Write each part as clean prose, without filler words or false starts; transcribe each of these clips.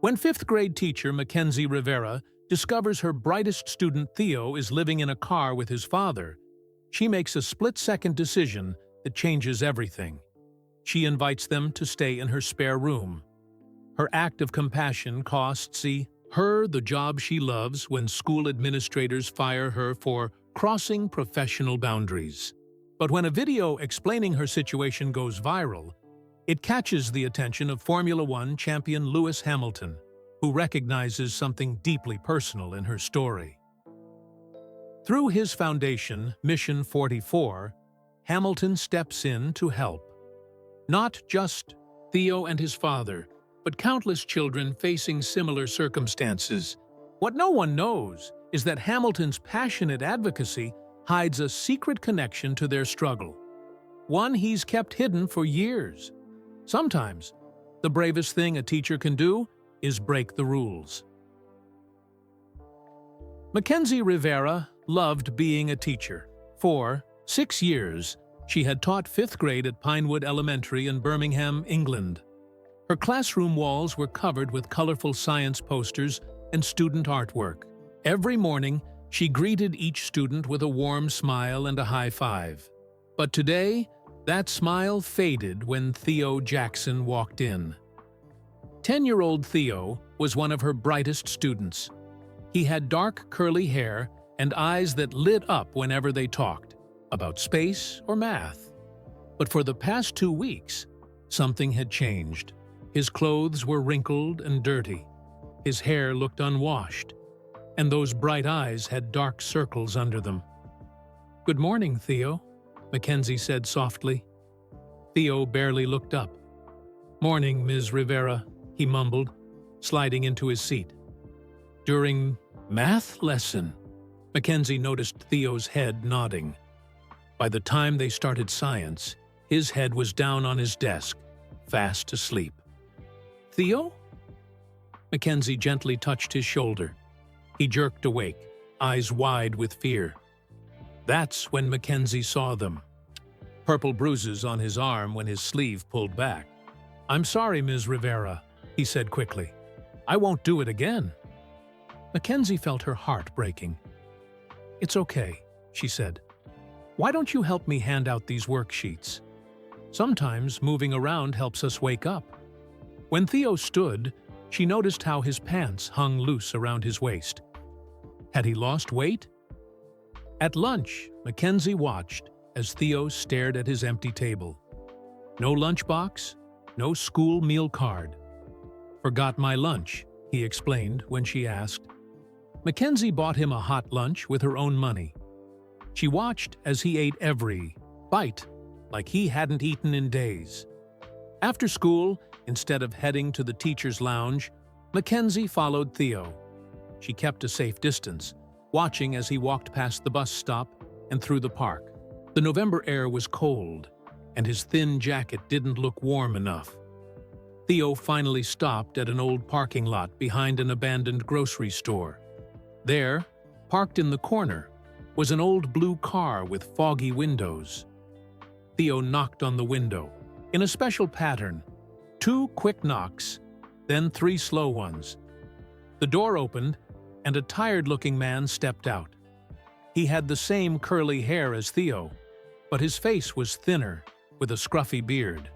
When fifth-grade teacher Mackenzie Rivera discovers her brightest student Theo is living in a car with his father, she makes a split-second decision that changes everything. She invites them to stay in her spare room. Her act of compassion costs her the job she loves when school administrators fire her for crossing professional boundaries. But when a video explaining her situation goes viral, it catches the attention of Formula One champion Lewis Hamilton, who recognizes something deeply personal in her story. Through his foundation, Mission 44, Hamilton steps in to help. Not just Theo and his father, but countless children facing similar circumstances. What no one knows is that Hamilton's passionate advocacy hides a secret connection to their struggle, one he's kept hidden for years. Sometimes, the bravest thing a teacher can do is break the rules. Mackenzie Rivera loved being a teacher. For 6 years, she had taught 5th grade at Pinewood Elementary in Birmingham, England. Her classroom walls were covered with colorful science posters and student artwork. Every morning, she greeted each student with a warm smile and a high five. But today, that smile faded when Theo Jackson walked in. 10-year-old Theo was one of her brightest students. He had dark, curly hair and eyes that lit up whenever they talked about space or math. But for the past 2 weeks, something had changed. His clothes were wrinkled and dirty. His hair looked unwashed, and those bright eyes had dark circles under them. "Good morning, Theo," Mackenzie said softly. Theo barely looked up. "Morning, Ms. Rivera," he mumbled, sliding into his seat. During math lesson, Mackenzie noticed Theo's head nodding. By the time they started science, his head was down on his desk, fast asleep. "Theo?" Mackenzie gently touched his shoulder. He jerked awake, eyes wide with fear. That's when Mackenzie saw them. Purple bruises on his arm when his sleeve pulled back. "I'm sorry, Ms. Rivera," he said quickly. "I won't do it again." Mackenzie felt her heart breaking. "It's okay," she said. "Why don't you help me hand out these worksheets? Sometimes moving around helps us wake up." When Theo stood, she noticed how his pants hung loose around his waist. Had he lost weight? At lunch, Mackenzie watched as Theo stared at his empty table. No lunchbox, no school meal card. "Forgot my lunch," he explained when she asked. Mackenzie bought him a hot lunch with her own money. She watched as he ate every bite like he hadn't eaten in days. After school, instead of heading to the teacher's lounge, Mackenzie followed Theo. She kept a safe distance, watching as he walked past the bus stop and through the park. The November air was cold, and his thin jacket didn't look warm enough. Theo finally stopped at an old parking lot behind an abandoned grocery store. There, parked in the corner, was an old blue car with foggy windows. Theo knocked on the window, in a special pattern. 2 quick knocks, then 3 slow ones. The door opened, and a tired-looking man stepped out. He had the same curly hair as Theo, but his face was thinner, with a scruffy beard.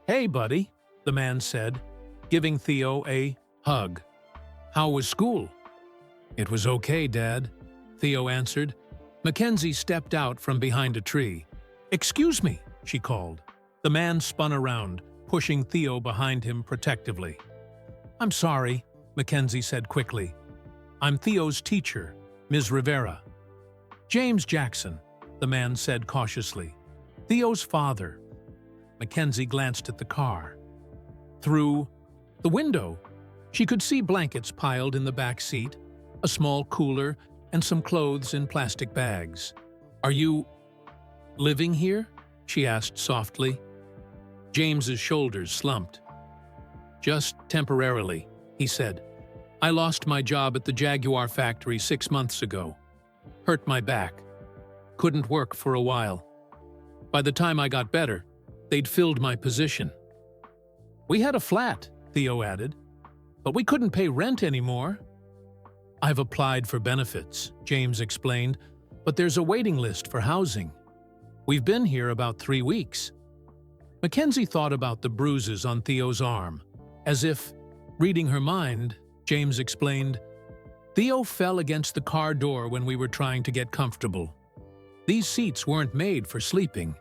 "Hey, buddy," the man said, giving Theo a hug. "How was school?" "It was okay, Dad," Theo answered. Mackenzie stepped out from behind a tree. "Excuse me," she called. The man spun around, pushing Theo behind him protectively. "I'm sorry," Mackenzie said quickly. "I'm Theo's teacher, Ms. Rivera." "James Jackson," the man said cautiously. "Theo's father." Mackenzie glanced at the car. Through the window, she could see blankets piled in the back seat, a small cooler, and some clothes in plastic bags. "Are you living here?" she asked softly. James's shoulders slumped. "Just temporarily," he said. "I lost my job at the Jaguar factory 6 months ago. Hurt my back. Couldn't work for a while. By the time I got better, they'd filled my position." "We had a flat," Theo added. But we couldn't pay rent anymore. I've applied for benefits, James explained, but there's a waiting list for housing. We've been here about 3 weeks. Mackenzie thought about the bruises on Theo's arm. As if, reading her mind, James explained, Theo fell against the car door when we were trying to get comfortable. These seats weren't made for sleeping.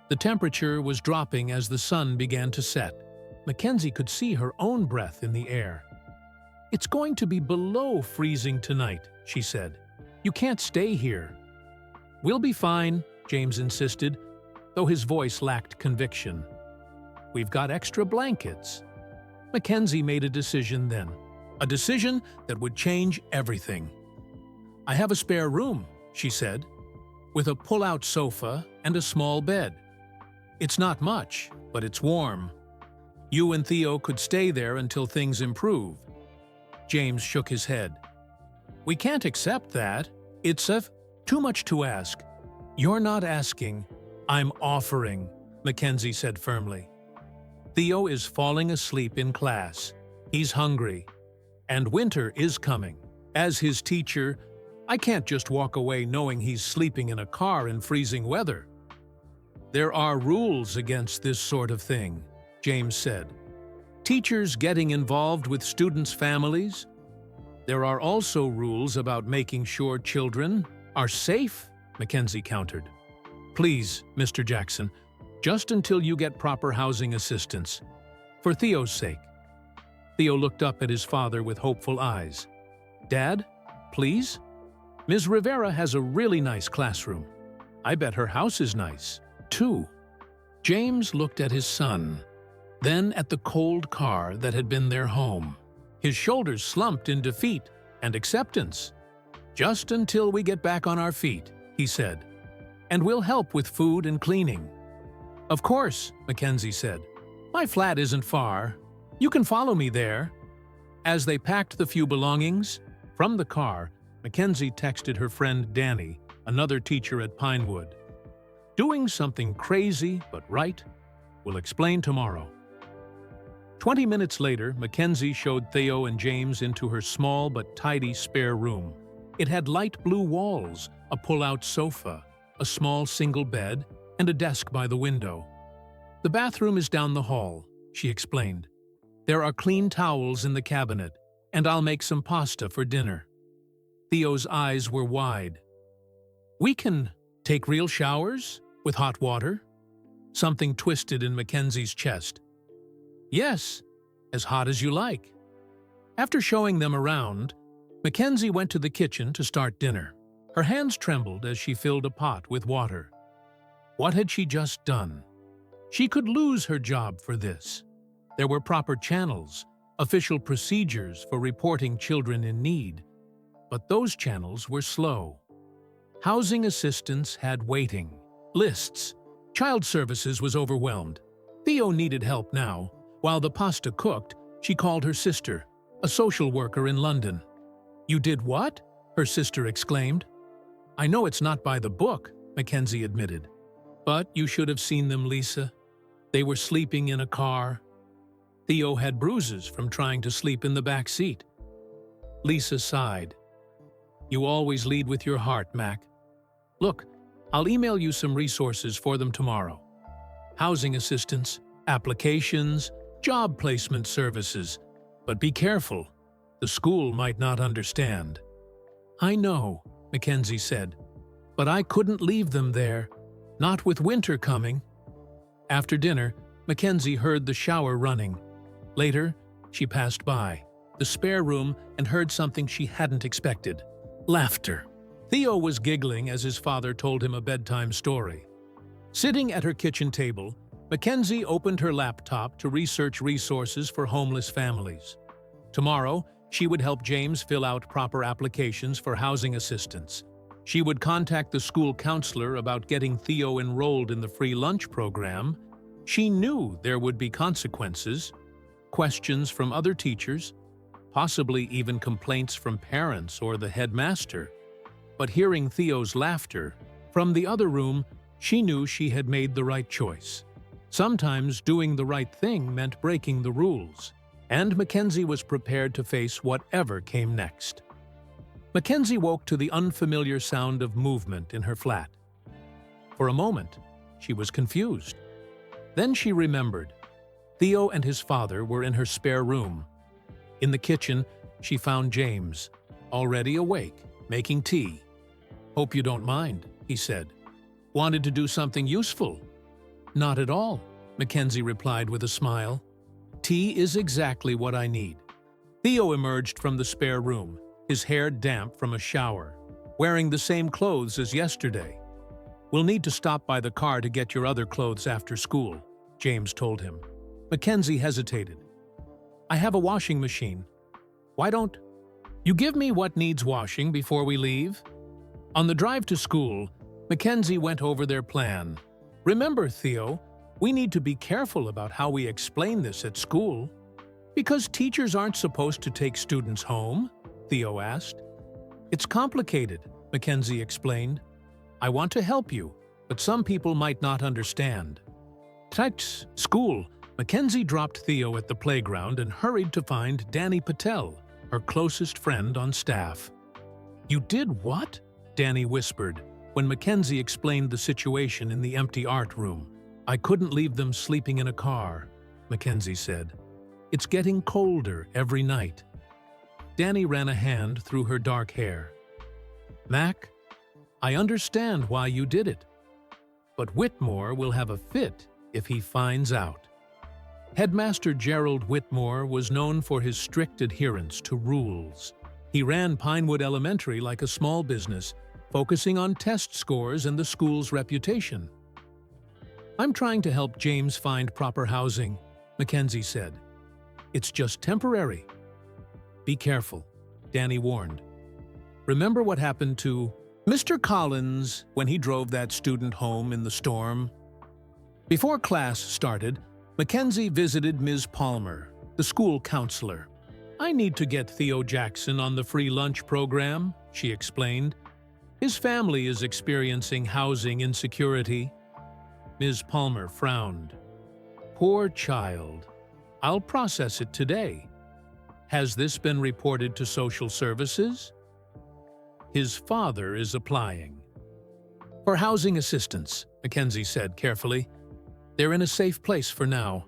The temperature was dropping as the sun began to set. Mackenzie could see her own breath in the air. It's going to be below freezing tonight, she said. You can't stay here. We'll be fine, James insisted, though his voice lacked conviction. We've got extra blankets. Mackenzie made a decision then. A decision that would change everything. I have a spare room, she said, with a pull-out sofa and a small bed. It's not much, but it's warm. You and Theo could stay there until things improve. James shook his head. We can't accept that. It's too much to ask. You're not asking, I'm offering, Mackenzie said firmly. Theo is falling asleep in class. He's hungry. And winter is coming. As his teacher, I can't just walk away knowing he's sleeping in a car in freezing weather. There are rules against this sort of thing, James said. Teachers getting involved with students' families. There are also rules about making sure children are safe, Mackenzie countered. Please, Mr. Jackson, just until you get proper housing assistance. For Theo's sake. Theo looked up at his father with hopeful eyes. Dad, please? Ms. Rivera has a really nice classroom. I bet her house is nice, too. James looked at his son, then at the cold car that had been their home. His shoulders slumped in defeat and acceptance. Just until we get back on our feet, he said. And we'll help with food and cleaning. Of course, Mackenzie said. My flat isn't far. You can follow me there. As they packed the few belongings, from the car, Mackenzie texted her friend Danny, another teacher at Pinewood. Doing something crazy but right? We'll explain tomorrow. 20 minutes later, Mackenzie showed Theo and James into her small but tidy spare room. It had light blue walls, a pull-out sofa, a small single bed, and a desk by the window. The bathroom is down the hall, she explained. There are clean towels in the cabinet, and I'll make some pasta for dinner. Theo's eyes were wide. We can take real showers with hot water? Something twisted in Mackenzie's chest. Yes, as hot as you like. After showing them around, Mackenzie went to the kitchen to start dinner. Her hands trembled as she filled a pot with water. What had she just done? She could lose her job for this. There were proper channels, official procedures for reporting children in need. But those channels were slow. Housing assistance had waiting lists. Child services was overwhelmed. Theo needed help now. While the pasta cooked, she called her sister, a social worker in London. You did what? Her sister exclaimed. I know it's not by the book, Mackenzie admitted. But you should have seen them, Lisa. They were sleeping in a car. Theo had bruises from trying to sleep in the back seat. Lisa sighed. You always lead with your heart, Mac. Look, I'll email you some resources for them tomorrow. Housing assistance, applications, job placement services. But be careful. The school might not understand. I know, Mackenzie said. But I couldn't leave them there. Not with winter coming. After dinner, Mackenzie heard the shower running. Later, she passed by the spare room and heard something she hadn't expected. Laughter. Theo was giggling as his father told him a bedtime story. Sitting at her kitchen table, Mackenzie opened her laptop to research resources for homeless families. Tomorrow, she would help James fill out proper applications for housing assistance. She would contact the school counselor about getting Theo enrolled in the free lunch program. She knew there would be consequences, questions from other teachers, possibly even complaints from parents or the headmaster. But hearing Theo's laughter from the other room, she knew she had made the right choice. Sometimes doing the right thing meant breaking the rules. and Mackenzie was prepared to face whatever came next. Mackenzie woke to the unfamiliar sound of movement in her flat. For a moment, she was confused. Then she remembered. Theo and his father were in her spare room. In the kitchen, she found James, already awake, making tea. "Hope you don't mind," he said. "Wanted to do something useful?" "Not at all," Mackenzie replied with a smile. "Tea is exactly what I need." Theo emerged from the spare room, his hair damp from a shower, wearing the same clothes as yesterday. "We'll need to stop by the car to get your other clothes after school," James told him. Mackenzie hesitated. "I have a washing machine. Why don't you give me what needs washing before we leave?" On the drive to school, Mackenzie went over their plan. "Remember, Theo, we need to be careful about how we explain this at school." "Because teachers aren't supposed to take students home?" Theo asked. "It's complicated," Mackenzie explained. "I want to help you, but some people might not understand." At school, Mackenzie dropped Theo at the playground and hurried to find Danny Patel, her closest friend on staff. "You did what?" Danny whispered when Mackenzie explained the situation in the empty art room. "I couldn't leave them sleeping in a car," Mackenzie said. "It's getting colder every night." Danny ran a hand through her dark hair. "Mac, I understand why you did it, but Whitmore will have a fit if he finds out." Headmaster Gerald Whitmore was known for his strict adherence to rules. He ran Pinewood Elementary like a small business, focusing on test scores and the school's reputation. "I'm trying to help James find proper housing," Mackenzie said. "It's just temporary." "Be careful," Danny warned. "Remember what happened to Mr. Collins when he drove that student home in the storm?" Before class started, Mackenzie visited Ms. Palmer, the school counselor. "I need to get Theo Jackson on the free lunch program," she explained. "His family is experiencing housing insecurity." Ms. Palmer frowned. "Poor child. I'll process it today. Has this been reported to social services?" "His father is applying." "For housing assistance," Mackenzie said carefully. "They're in a safe place for now."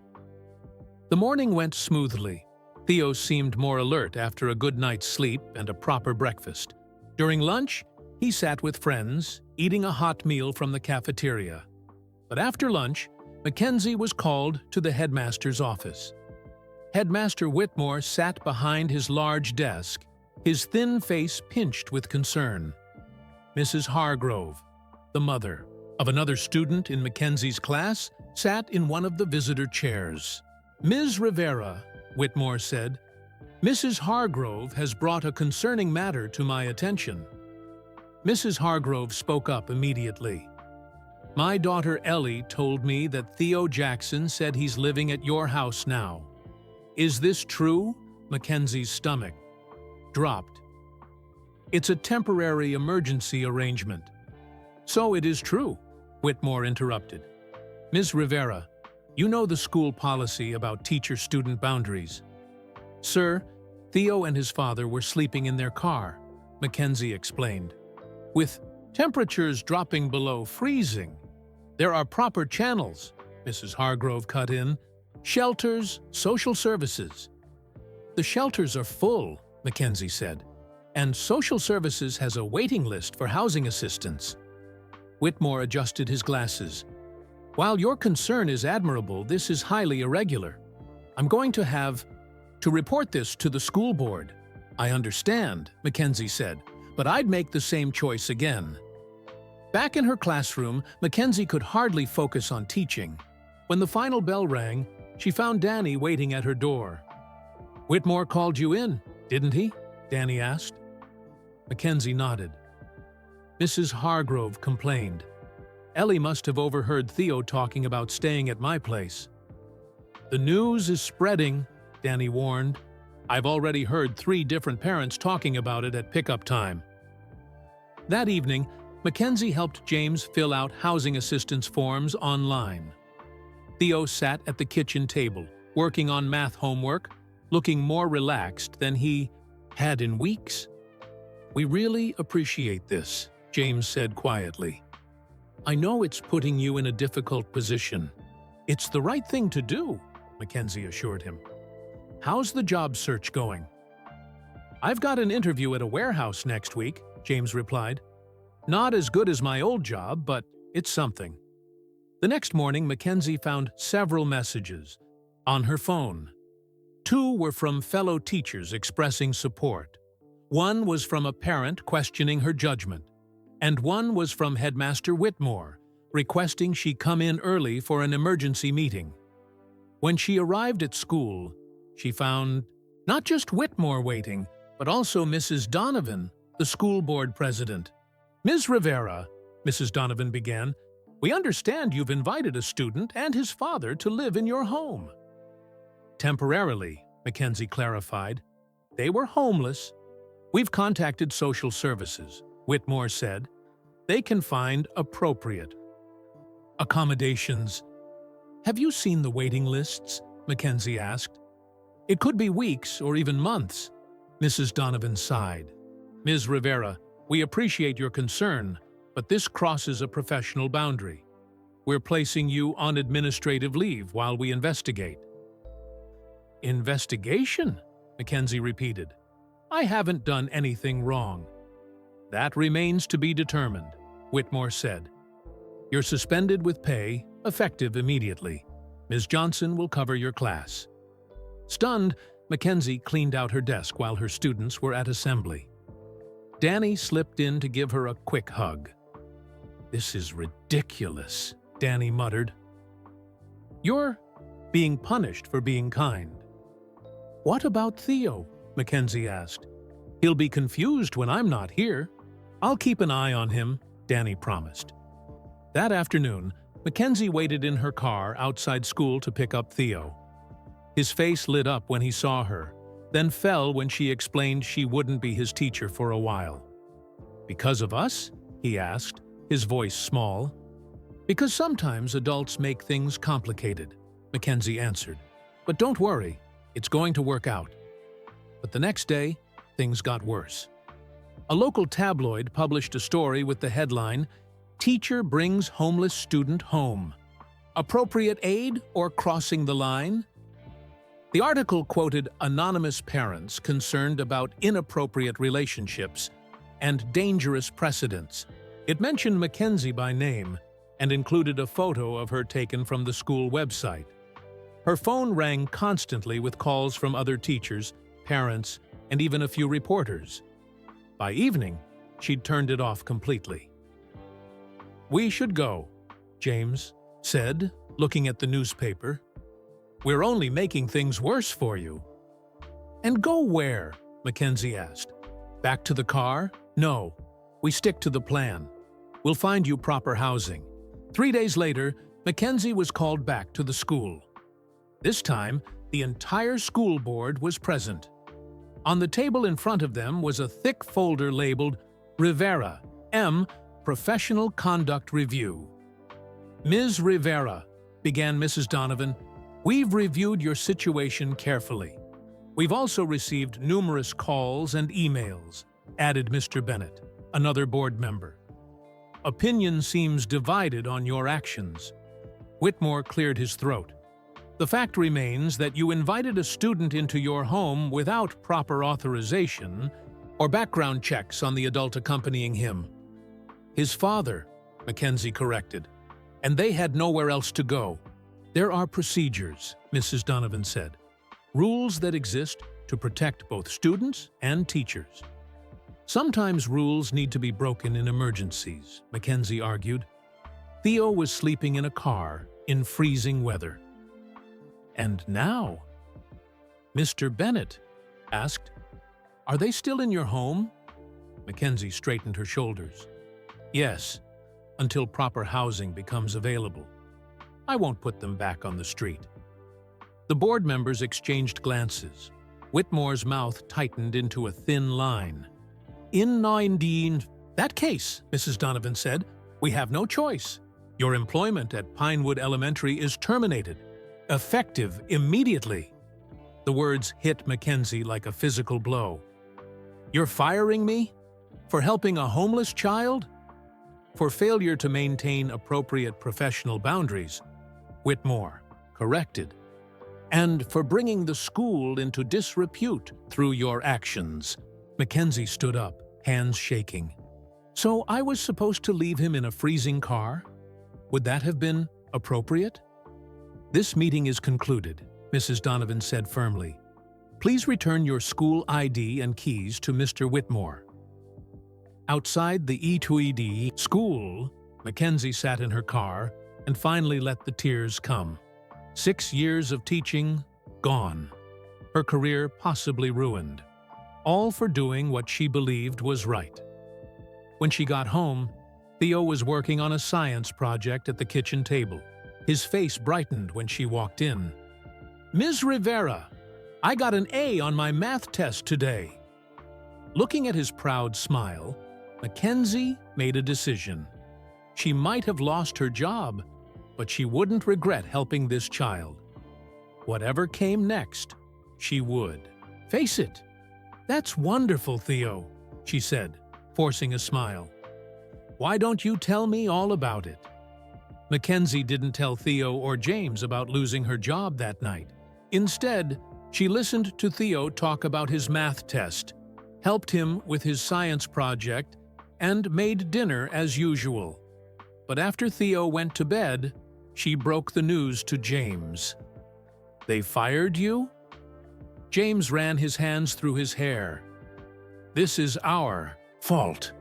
The morning went smoothly. Theo seemed more alert after a good night's sleep and a proper breakfast. During lunch, he sat with friends, eating a hot meal from the cafeteria. But after lunch, Mackenzie was called to the headmaster's office. Headmaster Whitmore sat behind his large desk, his thin face pinched with concern. Mrs. Hargrove, the mother of another student in Mackenzie's class, sat in one of the visitor chairs. "Ms. Rivera," Whitmore said, "Mrs. Hargrove has brought a concerning matter to my attention." Mrs. Hargrove spoke up immediately. "My daughter Ellie told me that Theo Jackson said he's living at your house now. Is this true?" Mackenzie's stomach dropped. "It's a temporary emergency arrangement." "So it is true," Whitmore interrupted. "Ms. Rivera, you know the school policy about teacher-student boundaries." "Sir, Theo and his father were sleeping in their car," Mackenzie explained. "With temperatures dropping below freezing, there are proper channels," Mrs. Hargrove cut in. "Shelters, social services." "The shelters are full," Mackenzie said, "and social services has a waiting list for housing assistance." Whitmore adjusted his glasses. "While your concern is admirable, this is highly irregular. I'm going to have to report this to the school board." "I understand," Mackenzie said, "but I'd make the same choice again." Back in her classroom, Mackenzie could hardly focus on teaching. When the final bell rang, she found Danny waiting at her door. "Whitmore called you in, didn't he?" Danny asked. Mackenzie nodded. Mrs. Hargrove complained. "Ellie must have overheard Theo talking about staying at my place." "The news is spreading," Danny warned. "I've already heard 3 different parents talking about it at pickup time." That evening, Mackenzie helped James fill out housing assistance forms online. Theo sat at the kitchen table, working on math homework, looking more relaxed than he had in weeks. "We really appreciate this," James said quietly. "I know it's putting you in a difficult position. It's the right thing to do," Mackenzie assured him. "How's the job search going?" "I've got an interview at a warehouse next week," James replied. "Not as good as my old job, but it's something." The next morning, Mackenzie found several messages on her phone. 2 were from fellow teachers expressing support. 1 was from a parent questioning her judgment, and 1 was from Headmaster Whitmore, requesting she come in early for an emergency meeting. When she arrived at school, she found not just Whitmore waiting, but also Mrs. Donovan, the school board president. "Ms. Rivera," Mrs. Donovan began, "we understand you've invited a student and his father to live in your home." "Temporarily," Mackenzie clarified. "They were homeless. We've contacted social services," Whitmore said. "They can find appropriate accommodations." "Have you seen the waiting lists?" Mackenzie asked. "It could be weeks or even months." Mrs. Donovan sighed. "Ms. Rivera, we appreciate your concern, but this crosses a professional boundary. We're placing you on administrative leave while we investigate." "Investigation?" Mackenzie repeated. "I haven't done anything wrong." "That remains to be determined," Whitmore said. "You're suspended with pay, effective immediately. Ms. Johnson will cover your class." Stunned, Mackenzie cleaned out her desk while her students were at assembly. Danny slipped in to give her a quick hug. "This is ridiculous," Danny muttered. "You're being punished for being kind." "What about Theo?" Mackenzie asked. "He'll be confused when I'm not here." "I'll keep an eye on him," Danny promised. That afternoon, Mackenzie waited in her car outside school to pick up Theo. His face lit up when he saw her, then fell when she explained she wouldn't be his teacher for a while. "Because of us?" he asked, his voice small. "Because sometimes adults make things complicated," Mackenzie answered. "But don't worry, it's going to work out." But the next day, things got worse. A local tabloid published a story with the headline, "Teacher Brings Homeless Student Home. Appropriate aid or crossing the line?" The article quoted anonymous parents concerned about inappropriate relationships and dangerous precedents. It mentioned Mackenzie by name and included a photo of her taken from the school website. Her phone rang constantly with calls from other teachers, parents, and even a few reporters. By evening, she'd turned it off completely. "We should go," James said, looking at the newspaper. "We're only making things worse for you." "And go where?" Mackenzie asked. "Back to the car?" "No. We stick to the plan. We'll find you proper housing." 3 days later, Mackenzie was called back to the school. This time, the entire school board was present. On the table in front of them was a thick folder labeled Rivera, M. Professional Conduct Review. "Ms. Rivera," began Mrs. Donovan, "we've reviewed your situation carefully. We've also received numerous calls and emails," added Mr. Bennett, another board member. "Opinion seems divided on your actions." Whitmore cleared his throat. "The fact remains that you invited a student into your home without proper authorization or background checks on the adult accompanying him." "His father," Mackenzie corrected, "and they had nowhere else to go." "There are procedures," Mrs. Donovan said. "Rules that exist to protect both students and teachers." "Sometimes rules need to be broken in emergencies," Mackenzie argued. Theo was sleeping in a car in freezing weather. "And now?" Mr. Bennett asked, "Are they still in your home?" Mackenzie straightened her shoulders. "Yes, until proper housing becomes available. I won't put them back on the street." The board members exchanged glances. Whitmore's mouth tightened into a thin line. "In that case," Mrs. Donovan said, "we have no choice. Your employment at Pinewood Elementary is terminated, effective immediately." The words hit Mackenzie like a physical blow. "You're firing me? For helping a homeless child?" For failure to maintain appropriate professional boundaries, Whitmore corrected. "And for bringing the school into disrepute through your actions." Mackenzie stood up, hands shaking. "So I was supposed to leave him in a freezing car? Would that have been appropriate?" "This meeting is concluded," Mrs. Donovan said firmly. "Please return your school ID and keys to Mr. Whitmore." Outside the E2ED school, Mackenzie sat in her car and finally let the tears come. 6 years of teaching, gone. Her career possibly ruined. All for doing what she believed was right. When she got home, Theo was working on a science project at the kitchen table. His face brightened when she walked in. "Ms. Rivera, I got an A on my math test today." Looking at his proud smile, Mackenzie made a decision. She might have lost her job, but she wouldn't regret helping this child. Whatever came next, she would. "Face it." "That's wonderful, Theo," she said, forcing a smile. "Why don't you tell me all about it?" Mackenzie didn't tell Theo or James about losing her job that night. Instead, she listened to Theo talk about his math test, helped him with his science project, and made dinner as usual. But after Theo went to bed, she broke the news to James. "They fired you?" James ran his hands through his hair. "This is our fault.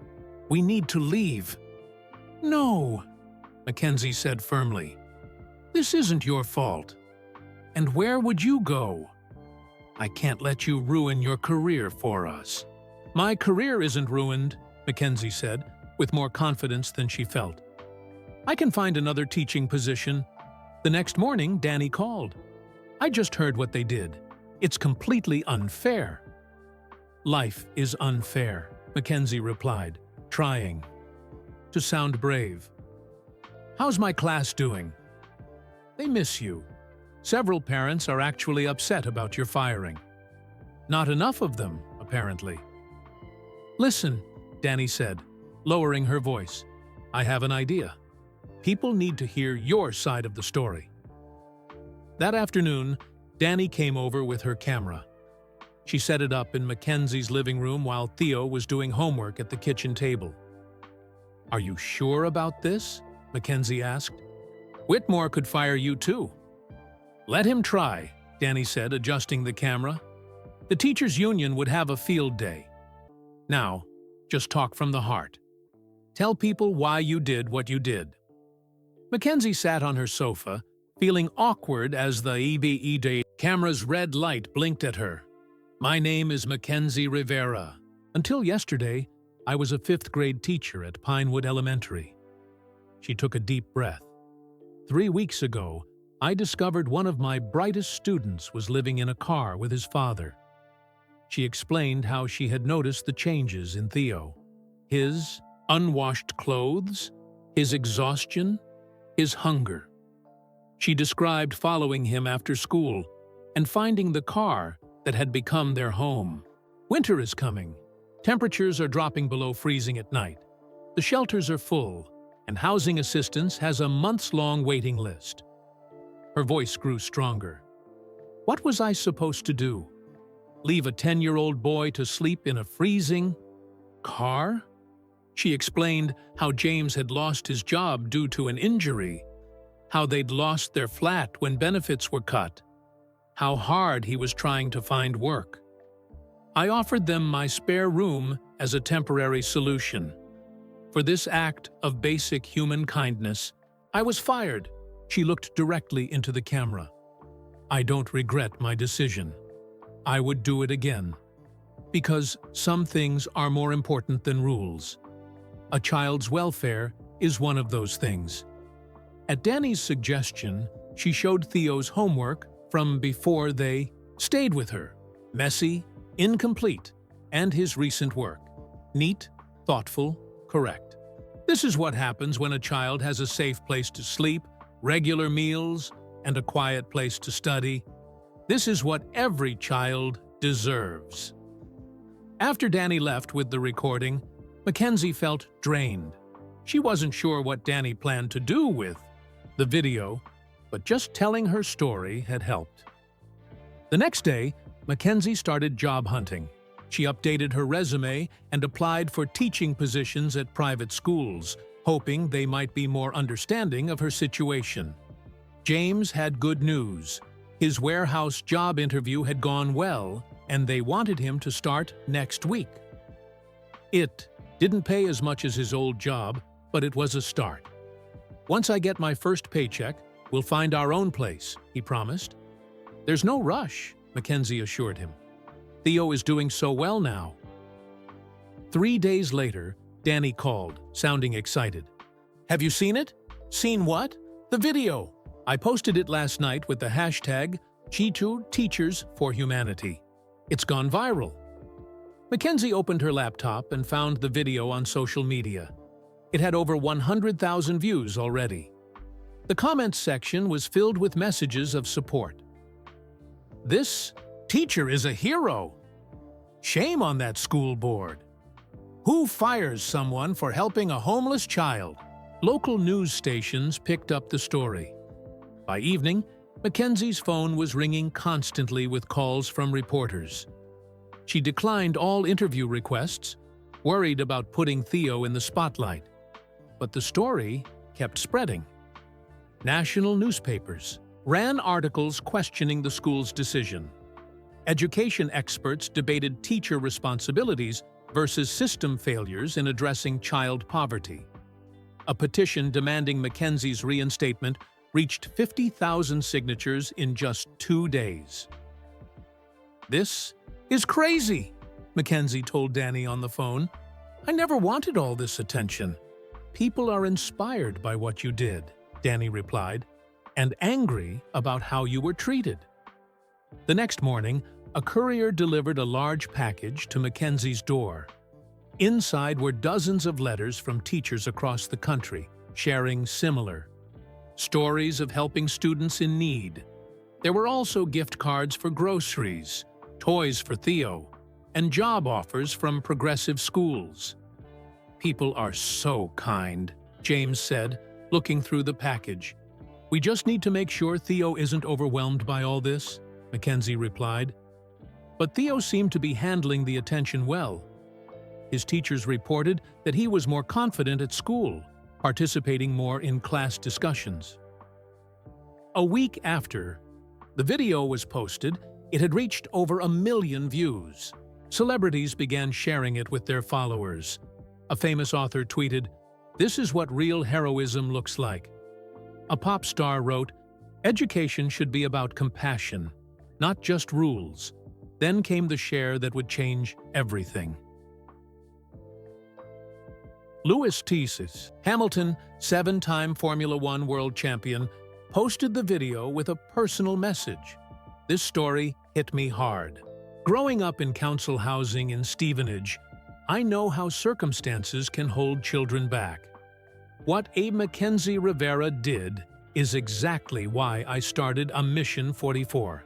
We need to leave." "No," Mackenzie said firmly. "This isn't your fault. And where would you go?" "I can't let you ruin your career for us." "My career isn't ruined," Mackenzie said, with more confidence than she felt. "I can find another teaching position." The next morning, Danny called. "I just heard what they did. It's completely unfair." "Life is unfair," Mackenzie replied, trying to sound brave. "How's my class doing?" "They miss you. Several parents are actually upset about your firing. Not enough of them, apparently." "Listen," Danny said, lowering her voice. "I have an idea. People need to hear your side of the story." That afternoon, Danny came over with her camera. She set it up in Mackenzie's living room while Theo was doing homework at the kitchen table. "Are you sure about this?" Mackenzie asked. "Whitmore could fire you too." "Let him try," Danny said, adjusting the camera. "The teachers' union would have a field day. Now, just talk from the heart. Tell people why you did what you did." Mackenzie sat on her sofa, feeling awkward as the EBED camera's red light blinked at her. "My name is Mackenzie Rivera. Until yesterday, I was a 5th grade teacher at Pinewood Elementary." She took a deep breath. 3 weeks ago, I discovered one of my brightest students was living in a car with his father. She explained how she had noticed the changes in Theo. His unwashed clothes, his exhaustion, his hunger. She described following him after school and finding the car that had become their home. Winter is coming. Temperatures are dropping below freezing at night. The shelters are full, and housing assistance has a months-long waiting list. Her voice grew stronger. What was I supposed to do? Leave a 10-year-old boy to sleep in a freezing car? She explained how James had lost his job due to an injury, how they'd lost their flat when benefits were cut, how hard he was trying to find work. I offered them my spare room as a temporary solution. For this act of basic human kindness, I was fired. She looked directly into the camera. I don't regret my decision. I would do it again. Because some things are more important than rules. A child's welfare is one of those things. At Danny's suggestion, she showed Theo's homework from before they stayed with her. Messy, incomplete, and his recent work. Neat, thoughtful, correct. This is what happens when a child has a safe place to sleep, regular meals, and a quiet place to study. This is what every child deserves. After Danny left with the recording, Mackenzie felt drained. She wasn't sure what Danny planned to do with the video, but just telling her story had helped. The next day, Mackenzie started job hunting. She updated her resume and applied for teaching positions at private schools, hoping they might be more understanding of her situation. James had good news. His warehouse job interview had gone well, and they wanted him to start next week. It didn't pay as much as his old job, but it was a start. "Once I get my first paycheck, we'll find our own place," he promised. "There's no rush," Mackenzie assured him. "Theo is doing so well now." 3 days later, Danny called, sounding excited. "Have you seen it?" "Seen what?" "The video. I posted it last night with the hashtag Chitu Teachers for Humanity. It's gone viral." Mackenzie opened her laptop and found the video on social media. It had over 100,000 views already. The comments section was filled with messages of support. "This teacher is a hero. Shame on that school board. Who fires someone for helping a homeless child?" Local news stations picked up the story. By evening, Mackenzie's phone was ringing constantly with calls from reporters. She declined all interview requests, worried about putting Theo in the spotlight. But the story kept spreading. National newspapers ran articles questioning the school's decision. Education experts debated teacher responsibilities versus system failures in addressing child poverty. A petition demanding Mackenzie's reinstatement reached 50,000 signatures in just 2 days. "This is crazy," Mackenzie told Danny on the phone. "I never wanted all this attention." "People are inspired by what you did," Danny replied, "and angry about how you were treated." The next morning, a courier delivered a large package to Mackenzie's door. Inside were dozens of letters from teachers across the country, sharing similar stories of helping students in need. There were also gift cards for groceries, toys for Theo, and job offers from progressive schools. "People are so kind," James said, looking through the package. "We just need to make sure Theo isn't overwhelmed by all this," Mackenzie replied. But Theo seemed to be handling the attention well. His teachers reported that he was more confident at school, participating more in class discussions. A week after the video was posted, it had reached over 1 million views. Celebrities began sharing it with their followers. A famous author tweeted, "This is what real heroism looks like." A pop star wrote, "Education should be about compassion, not just rules." Then came the share that would change everything. Lewis Teases, Hamilton, 7-time Formula One world champion, posted the video with a personal message. "This story hit me hard. Growing up in council housing in Stevenage, I know how circumstances can hold children back. What Abe Mackenzie Rivera did is exactly why I started a Mission 44.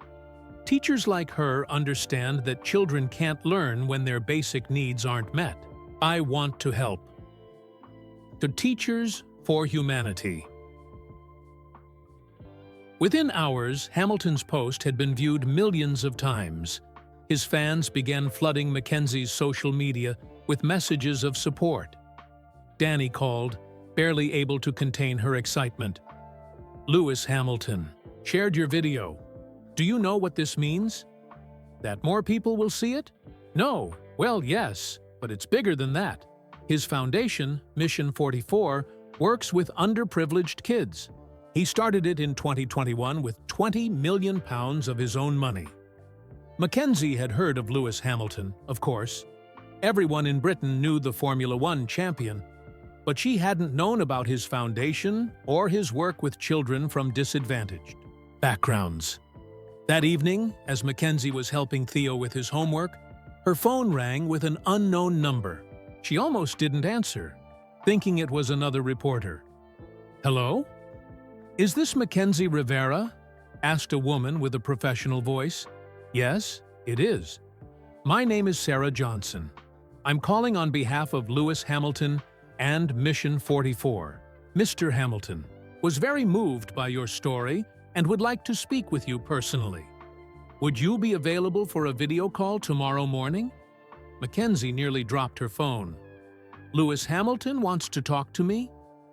Teachers like her understand that children can't learn when their basic needs aren't met. I want to help." To Teachers for Humanity. Within hours, Hamilton's post had been viewed millions of times. His fans began flooding Mackenzie's social media with messages of support. Danny called, barely able to contain her excitement. "Lewis Hamilton shared your video. Do you know what this means? That more people will see it? No. Well, yes, but it's bigger than that. His foundation, Mission 44, works with underprivileged kids. He started it in 2021 with £20 million of his own money." Mackenzie had heard of Lewis Hamilton, of course. Everyone in Britain knew the Formula One champion, but she hadn't known about his foundation or his work with children from disadvantaged backgrounds. That evening, as Mackenzie was helping Theo with his homework, her phone rang with an unknown number. She almost didn't answer, thinking it was another reporter. "Hello? Is this Mackenzie Rivera?" asked a woman with a professional voice. Yes, it is. My name is Sarah Johnson. I'm calling on behalf of Lewis Hamilton and Mission 44. Mr. Hamilton was very moved by your story and would like to speak with you personally. Would you be available for a video call tomorrow morning? Mackenzie nearly dropped her phone. Lewis Hamilton wants to talk to me?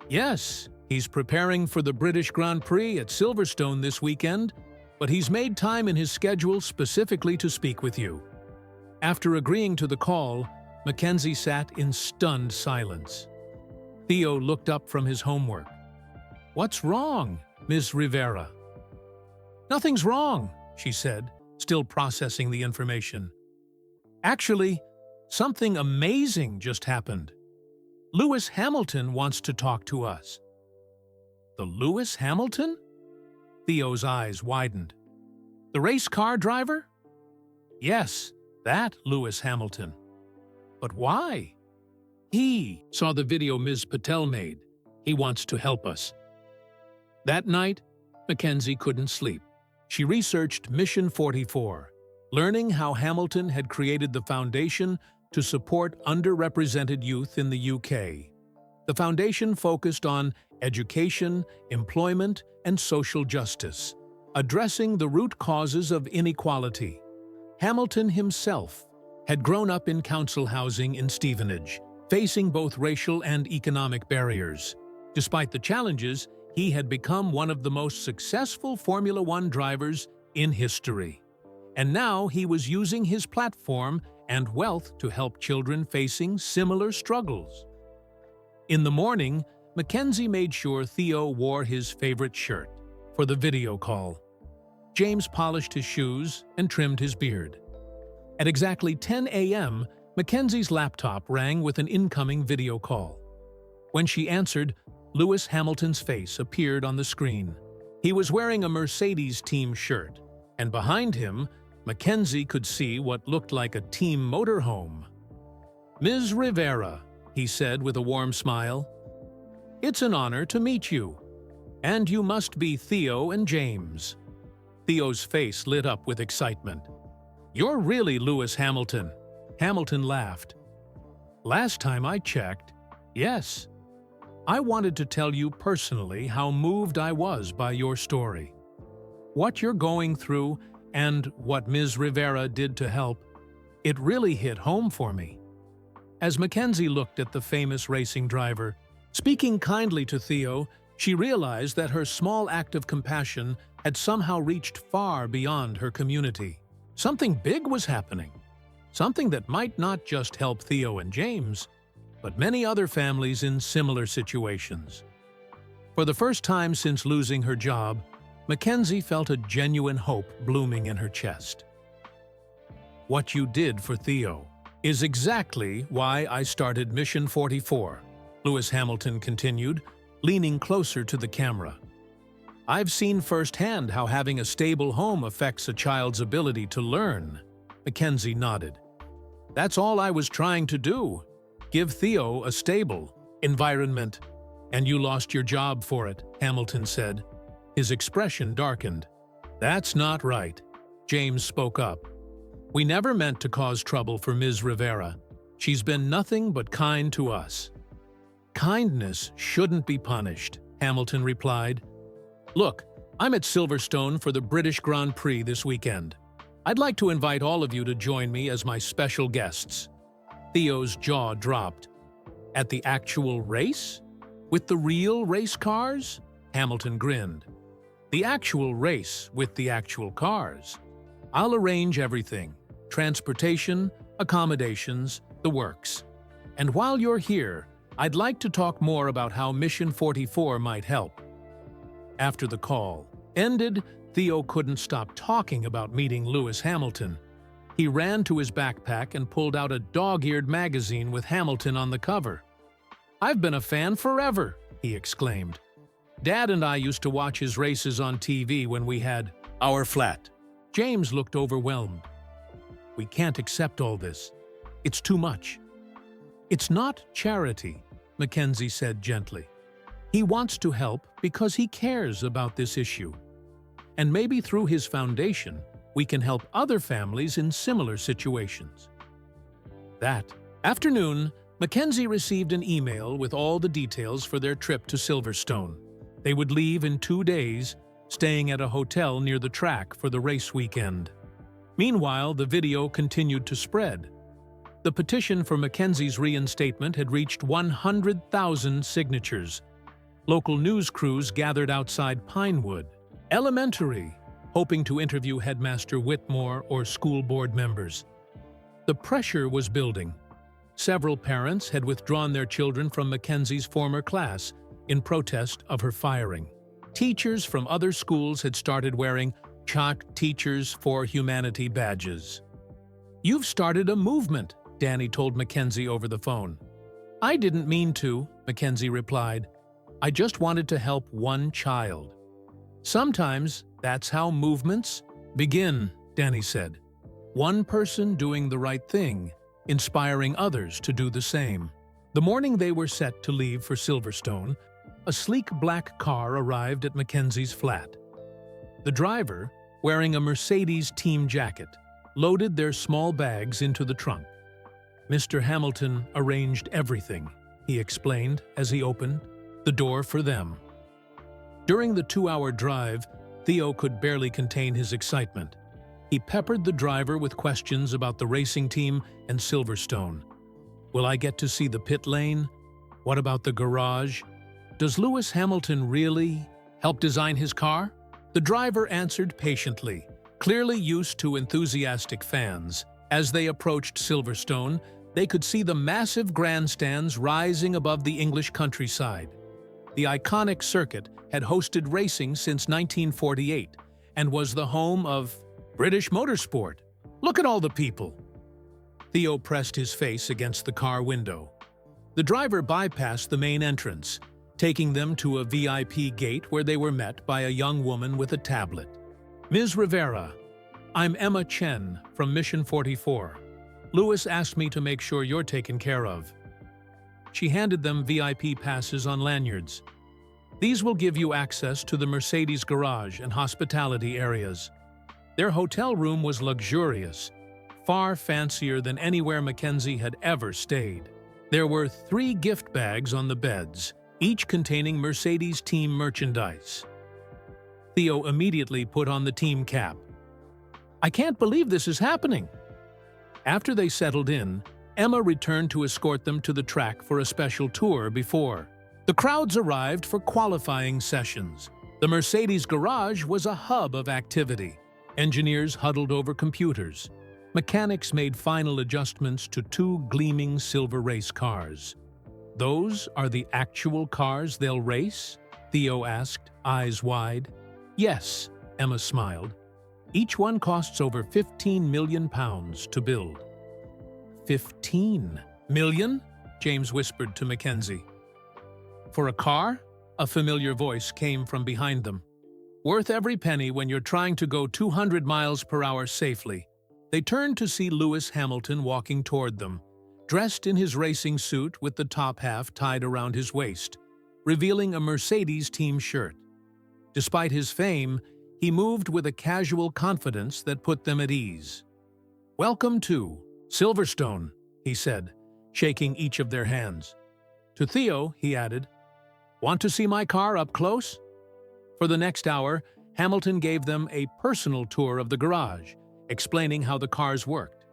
Yes, he's preparing for the British Grand Prix at Silverstone this weekend, but he's made time in his schedule specifically to speak with you. After agreeing to the call, Mackenzie sat in stunned silence. Theo looked up from his homework. What's wrong, Ms. Rivera? Nothing's wrong, she said, still processing the information. Actually, something amazing just happened. Lewis Hamilton wants to talk to us. The Lewis Hamilton? Theo's eyes widened. The race car driver? Yes, that Lewis Hamilton. But why? He saw the video Ms. Patel made. He wants to help us. That night, Mackenzie couldn't sleep. She researched Mission 44, learning how Hamilton had created the foundation to support underrepresented youth in the UK. The foundation focused on education, employment, and social justice, addressing the root causes of inequality. Hamilton himself had grown up in council housing in Stevenage, facing both racial and economic barriers. Despite the challenges, he had become one of the most successful Formula One drivers in history. And now he was using his platform and wealth to help children facing similar struggles. In the morning, Mackenzie made sure Theo wore his favorite shirt for the video call. James polished his shoes and trimmed his beard. At exactly 10 a.m., Mackenzie's laptop rang with an incoming video call. When she answered, Lewis Hamilton's face appeared on the screen. He was wearing a Mercedes team shirt, and behind him, Mackenzie could see what looked like a team motorhome. Ms. Rivera, he said with a warm smile, it's an honor to meet you. And you must be Theo and James. Theo's face lit up with excitement. You're really Lewis Hamilton. Hamilton laughed. Last time I checked, yes. I wanted to tell you personally how moved I was by your story. What you're going through and what Ms. Rivera did to help, it really hit home for me. As Mackenzie looked at the famous racing driver, speaking kindly to Theo, she realized that her small act of compassion had somehow reached far beyond her community. Something big was happening. Something that might not just help Theo and James, but many other families in similar situations. For the first time since losing her job, Mackenzie felt a genuine hope blooming in her chest. What you did for Theo is exactly why I started Mission 44, Lewis Hamilton continued, leaning closer to the camera. I've seen firsthand how having a stable home affects a child's ability to learn. Mackenzie nodded. That's all I was trying to do. Give Theo a stable environment. And you lost your job for it, Hamilton said. His expression darkened. That's not right. James spoke up. We never meant to cause trouble for Ms. Rivera. She's been nothing but kind to us. Kindness shouldn't be punished, Hamilton replied. Look, I'm at Silverstone for the British Grand Prix this weekend. I'd like to invite all of you to join me as my special guests. Theo's jaw dropped. At the actual race? With the real race cars? Hamilton grinned. The actual race with the actual cars. I'll arrange everything. Transportation, accommodations, the works. And while you're here, I'd like to talk more about how Mission 44 might help. After the call ended, Theo couldn't stop talking about meeting Lewis Hamilton. He ran to his backpack and pulled out a dog-eared magazine with Hamilton on the cover. I've been a fan forever, he exclaimed. Dad and I used to watch his races on TV when we had our flat. James looked overwhelmed. We can't accept all this. It's too much. It's not charity, Mackenzie said gently. He wants to help because he cares about this issue. and maybe through his foundation, we can help other families in similar situations. That afternoon, Mackenzie received an email with all the details for their trip to Silverstone. They would leave in 2 days, staying at a hotel near the track for the race weekend. Meanwhile, the video continued to spread. The petition for Mackenzie's reinstatement had reached 100,000 signatures. Local news crews gathered outside Pinewood Elementary, hoping to interview Headmaster Whitmore or school board members. The pressure was building. Several parents had withdrawn their children from Mackenzie's former class in protest of her firing. Teachers from other schools had started wearing Chalk Teachers for Humanity badges. "You've started a movement," Danny told Mackenzie over the phone. "I didn't mean to," Mackenzie replied. "I just wanted to help one child." "Sometimes that's how movements begin," Danny said. "One person doing the right thing, inspiring others to do the same." The morning they were set to leave for Silverstone, a sleek black car arrived at Mackenzie's flat. The driver, wearing a Mercedes team jacket, loaded their small bags into the trunk. "Mr. Hamilton arranged everything," he explained as he opened the door for them. During the 2-hour drive, Theo could barely contain his excitement. He peppered the driver with questions about the racing team and Silverstone. "Will I get to see the pit lane? What about the garage? Does Lewis Hamilton really help design his car?" The driver answered patiently, clearly used to enthusiastic fans. As they approached Silverstone, they could see the massive grandstands rising above the English countryside. The iconic circuit had hosted racing since 1948 and was the home of British motorsport. "Look at all the people." Theo pressed his face against the car window. The driver bypassed the main entrance, taking them to a VIP gate where they were met by a young woman with a tablet. "Ms. Rivera, I'm Emma Chen from Mission 44. Lewis asked me to make sure you're taken care of." She handed them VIP passes on lanyards. "These will give you access to the Mercedes garage and hospitality areas." Their hotel room was luxurious, far fancier than anywhere Mackenzie had ever stayed. There were 3 gift bags on the beds, each containing Mercedes team merchandise. Theo immediately put on the team cap. "I can't believe this is happening." After they settled in, Emma returned to escort them to the track for a special tour before. The crowds arrived for qualifying sessions. The Mercedes garage was a hub of activity. Engineers huddled over computers. Mechanics made final adjustments to 2 gleaming silver race cars. "Those are the actual cars they'll race?" Theo asked, eyes wide. "Yes," Emma smiled. "Each one costs over £15 million to build." "15 million?" James whispered to Mackenzie. "For a car?" A familiar voice came from behind them. "Worth every penny when you're trying to go 200 miles per hour safely." They turned to see Lewis Hamilton walking toward them, dressed in his racing suit with the top half tied around his waist, revealing a Mercedes team shirt. Despite his fame, he moved with a casual confidence that put them at ease. "Welcome to Silverstone," he said, shaking each of their hands. To Theo, he added, "Want to see my car up close?" For the next hour, Hamilton gave them a personal tour of the garage, explaining how the cars worked.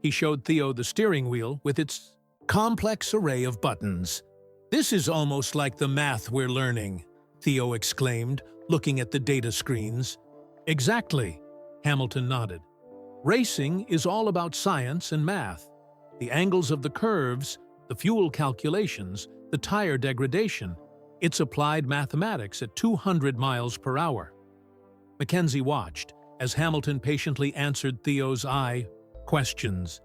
He showed Theo the steering wheel with its complex array of buttons. "This is almost like the math we're learning," Theo exclaimed, looking at the data screens. "Exactly," Hamilton nodded. "Racing is all about science and math. The angles of the curves, the fuel calculations, the tire degradation. It's applied mathematics at 200 miles per hour." Mackenzie watched as Hamilton patiently answered Theo's questions.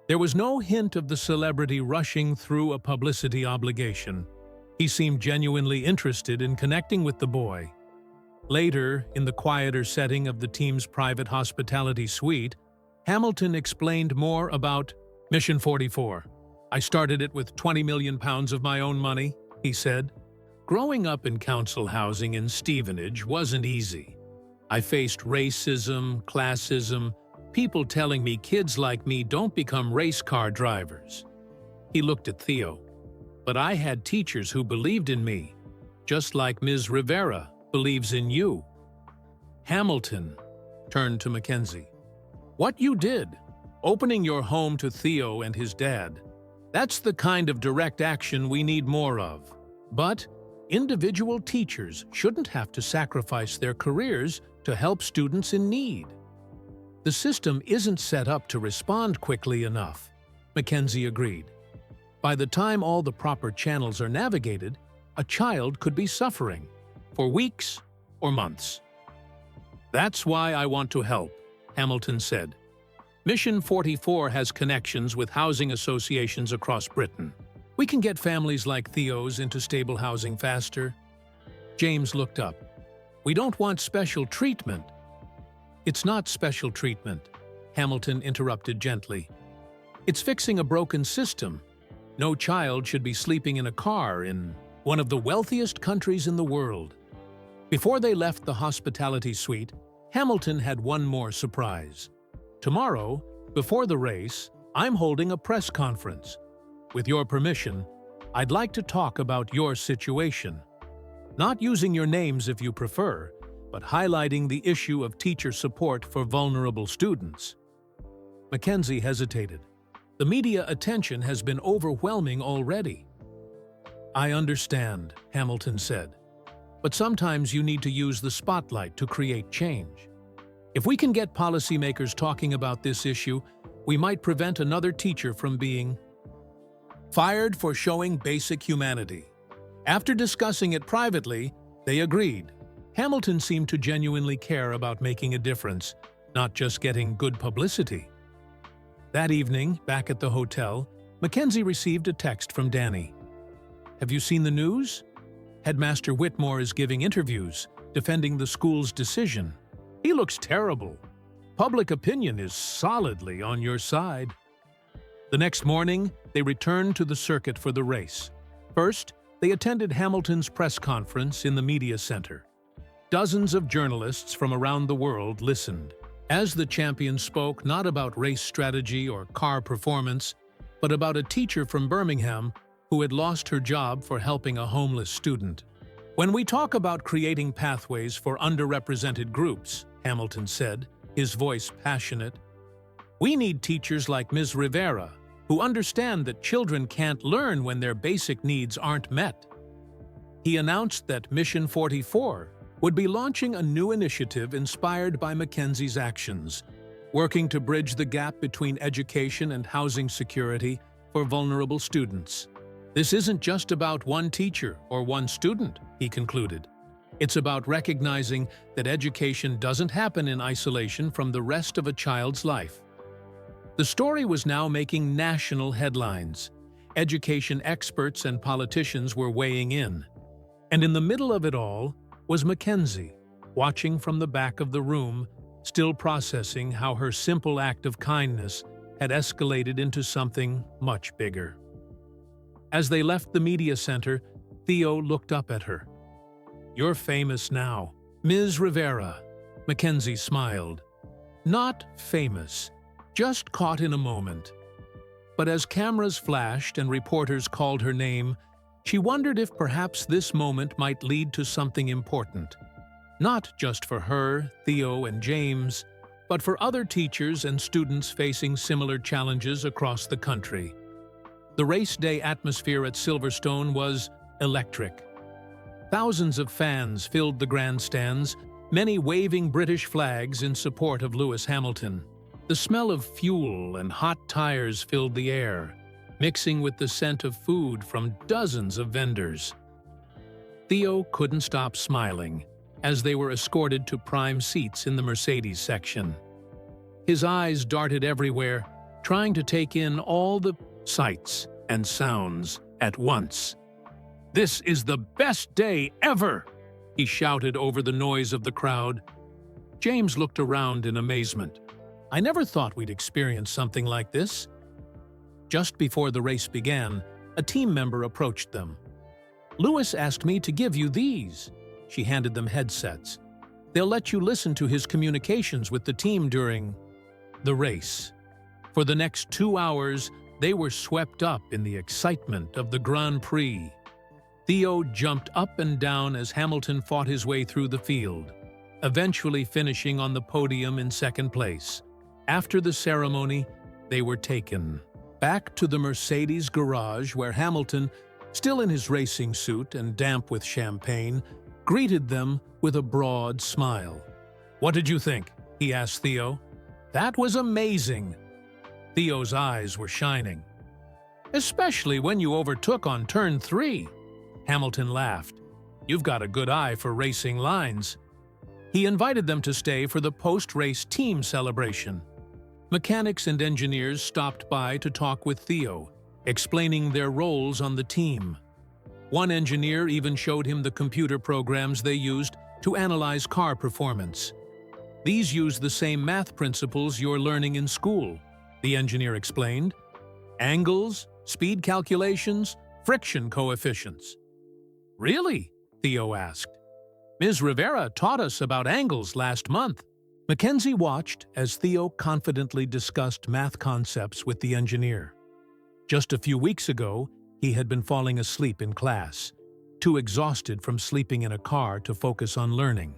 There was no hint of the celebrity rushing through a publicity obligation. He seemed genuinely interested in connecting with the boy. Later, in the quieter setting of the team's private hospitality suite, Hamilton explained more about Mission 44. "I started it with £20 million of my own money," he said. "Growing up in council housing in Stevenage wasn't easy. I faced racism, classism, people telling me kids like me don't become race car drivers. He looked at Theo. But I had teachers who believed in me, just like Ms. Rivera believes in you. Hamilton turned to Mackenzie. What you did, opening your home to Theo and his dad, that's the kind of direct action we need more of. But individual teachers shouldn't have to sacrifice their careers to help students in need. The system isn't set up to respond quickly enough, Mackenzie agreed. By the time all the proper channels are navigated, a child could be suffering for weeks or months. That's why I want to help, Hamilton said. Mission 44 has connections with housing associations across Britain. We can get families like Theo's into stable housing faster. James looked up. We don't want special treatment. It's not special treatment, Hamilton interrupted gently. It's fixing a broken system. No child should be sleeping in a car in one of the wealthiest countries in the world. Before they left the hospitality suite, Hamilton had one more surprise. Tomorrow, before the race, I'm holding a press conference. With your permission, I'd like to talk about your situation. Not using your names if you prefer, but highlighting the issue of teacher support for vulnerable students. Mackenzie hesitated. The media attention has been overwhelming already. I understand, Hamilton said. But sometimes you need to use the spotlight to create change. If we can get policymakers talking about this issue, we might prevent another teacher from being fired for showing basic humanity. After discussing it privately, they agreed. Hamilton seemed to genuinely care about making a difference, not just getting good publicity. That evening, back at the hotel, Mackenzie received a text from Danny. Have you seen the news? Headmaster Whitmore is giving interviews, defending the school's decision. He looks terrible. Public opinion is solidly on your side. The next morning, they returned to the circuit for the race. First, they attended Hamilton's press conference in the media center. Dozens of journalists from around the world listened, as the champion spoke not about race strategy or car performance, but about a teacher from Birmingham who had lost her job for helping a homeless student. When we talk about creating pathways for underrepresented groups, Hamilton said, his voice passionate, we need teachers like Ms. Rivera, who understand that children can't learn when their basic needs aren't met. He announced that Mission 44 would be launching a new initiative inspired by Mackenzie's actions, working to bridge the gap between education and housing security for vulnerable students. This isn't just about one teacher or one student, he concluded. It's about recognizing that education doesn't happen in isolation from the rest of a child's life. The story was now making national headlines. Education experts and politicians were weighing in. And in the middle of it all was Mackenzie, watching from the back of the room, still processing how her simple act of kindness had escalated into something much bigger. As they left the media center, Theo looked up at her. You're famous now, Ms. Rivera. Mackenzie smiled. Not famous, just caught in a moment. But as cameras flashed and reporters called her name, she wondered if perhaps this moment might lead to something important. Not just for her, Theo, and James, but for other teachers and students facing similar challenges across the country. The race day atmosphere at Silverstone was electric. Thousands of fans filled the grandstands, many waving British flags in support of Lewis Hamilton. The smell of fuel and hot tires filled the air, mixing with the scent of food from dozens of vendors. Theo couldn't stop smiling as they were escorted to prime seats in the Mercedes section. His eyes darted everywhere, trying to take in all the sights and sounds at once. "This is the best day ever!" he shouted over the noise of the crowd. James looked around in amazement. "I never thought we'd experience something like this." Just before the race began, a team member approached them. "Lewis asked me to give you these." She handed them headsets. They'll let you listen to his communications with the team during the race. For the next 2 hours, they were swept up in the excitement of the Grand Prix. Theo jumped up and down as Hamilton fought his way through the field, eventually finishing on the podium in second place. After the ceremony, they were taken back to the Mercedes garage where Hamilton, still in his racing suit and damp with champagne, greeted them with a broad smile. "What did you think?" he asked Theo. "That was amazing." Theo's eyes were shining. "Especially when you overtook on turn 3. Hamilton laughed. "You've got a good eye for racing lines." He invited them to stay for the post-race team celebration. Mechanics and engineers stopped by to talk with Theo, explaining their roles on the team. One engineer even showed him the computer programs they used to analyze car performance. "These use the same math principles you're learning in school," the engineer explained. "Angles, speed calculations, friction coefficients." "Really?" Theo asked. "Ms. Rivera taught us about angles last month." Mackenzie watched as Theo confidently discussed math concepts with the engineer. Just a few weeks ago, he had been falling asleep in class, too exhausted from sleeping in a car to focus on learning.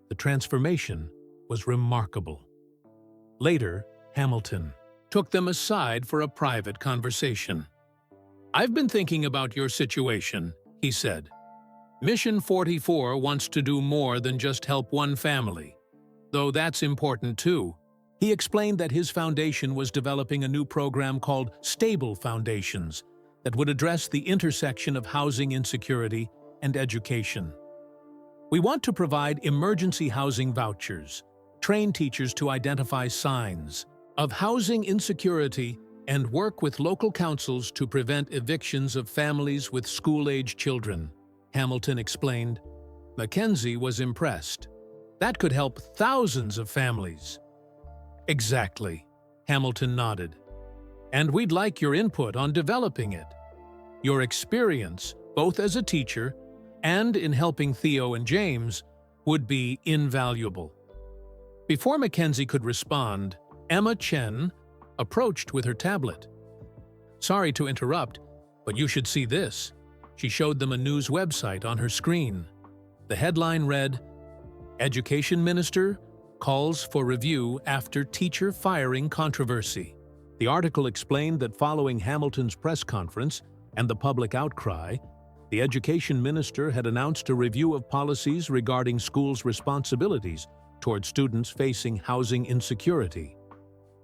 The transformation was remarkable. Later, Hamilton took them aside for a private conversation. "I've been thinking about your situation," he said. "Mission 44 wants to do more than just help one family, though that's important too." He explained that his foundation was developing a new program called Stable Foundations that would address the intersection of housing insecurity and education. "We want to provide emergency housing vouchers, train teachers to identify signs of housing insecurity, and work with local councils to prevent evictions of families with school-age children," Hamilton explained. Mackenzie was impressed. "That could help thousands of families." "Exactly," Hamilton nodded. "And we'd like your input on developing it. Your experience, both as a teacher and in helping Theo and James, would be invaluable." Before Mackenzie could respond, Emma Chen approached with her tablet. "Sorry to interrupt, but you should see this." She showed them a news website on her screen. The headline read, "Education Minister calls for review after teacher firing controversy." The article explained that following Hamilton's press conference and the public outcry, the Education Minister had announced a review of policies regarding schools' responsibilities toward students facing housing insecurity.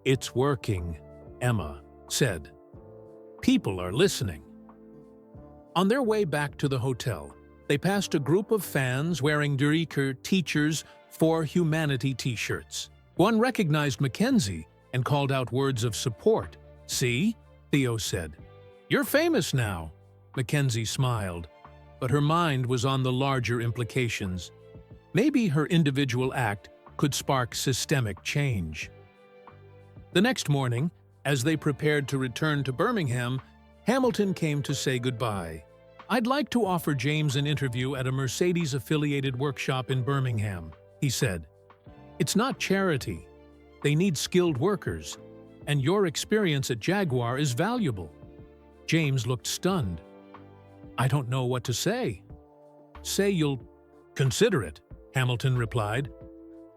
"It's working," Emma said. "People are listening." On their way back to the hotel, they passed a group of fans wearing Duriker Teachers for Humanity t-shirts. One recognized Mackenzie and called out words of support. "See?" Theo said. "You're famous now." Mackenzie smiled, but her mind was on the larger implications. Maybe her individual act could spark systemic change. The next morning, as they prepared to return to Birmingham, Hamilton came to say goodbye. "I'd like to offer James an interview at a Mercedes-affiliated workshop in Birmingham," he said. "It's not charity. They need skilled workers, and your experience at Jaguar is valuable." James looked stunned. "I don't know what to say." "Say you'll consider it," Hamilton replied.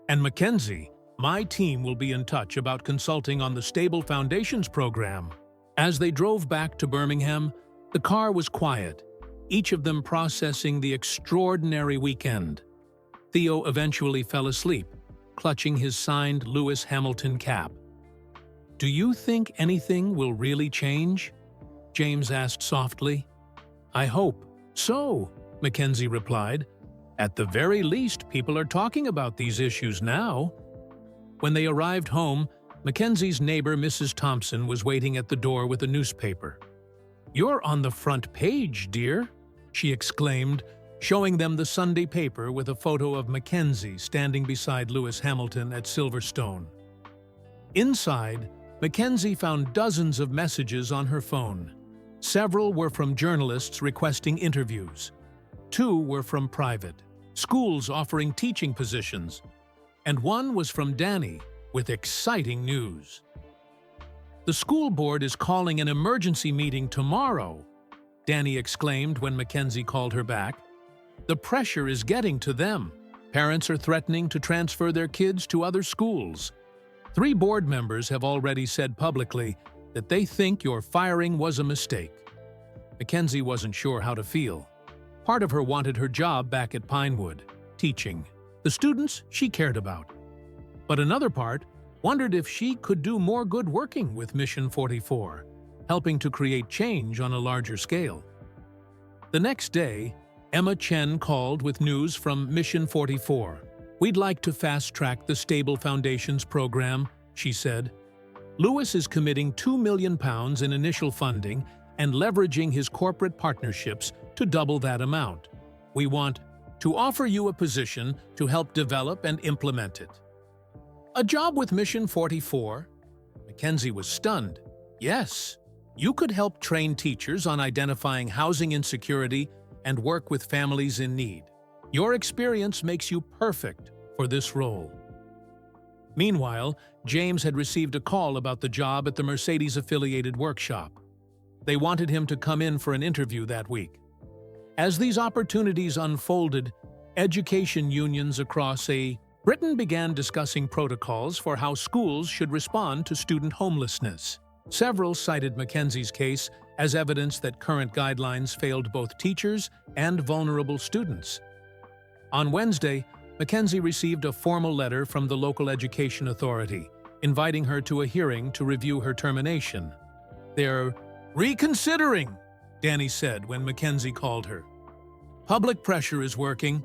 "And Mackenzie, my team will be in touch about consulting on the Stable Foundations program." As they drove back to Birmingham, the car was quiet, each of them processing the extraordinary weekend. Theo eventually fell asleep, clutching his signed Lewis Hamilton cap. "Do you think anything will really change?" James asked softly. "I hope so," Mackenzie replied. "At the very least, people are talking about these issues now." When they arrived home, Mackenzie's neighbor, Mrs. Thompson, was waiting at the door with a newspaper. "You're on the front page, dear," she exclaimed, showing them the Sunday paper with a photo of Mackenzie standing beside Lewis Hamilton at Silverstone. Inside, Mackenzie found dozens of messages on her phone. Several were from journalists requesting interviews. 2 were from private schools offering teaching positions, and one was from Danny with exciting news. "The school board is calling an emergency meeting tomorrow," Danny exclaimed when Mackenzie called her back. "The pressure is getting to them. Parents are threatening to transfer their kids to other schools. 3 board members have already said publicly that they think your firing was a mistake." Mackenzie wasn't sure how to feel. Part of her wanted her job back at Pinewood, teaching the students she cared about. But another part wondered if she could do more good working with Mission 44, helping to create change on a larger scale. The next day, Emma Chen called with news from Mission 44. "We'd like to fast-track the Stable Foundations program," she said. "Lewis is committing £2 million in initial funding and leveraging his corporate partnerships to double that amount. We want to offer you a position to help develop and implement it." "A job with Mission 44? Mackenzie was stunned. "Yes, you could help train teachers on identifying housing insecurity and work with families in need. Your experience makes you perfect for this role." Meanwhile, James had received a call about the job at the Mercedes-affiliated workshop. They wanted him to come in for an interview that week. As these opportunities unfolded, education unions across Britain began discussing protocols for how schools should respond to student homelessness. Several cited Mackenzie's case as evidence that current guidelines failed both teachers and vulnerable students. On Wednesday, Mackenzie received a formal letter from the local education authority, inviting her to a hearing to review her termination. "They're reconsidering," Danny said when Mackenzie called her. "Public pressure is working."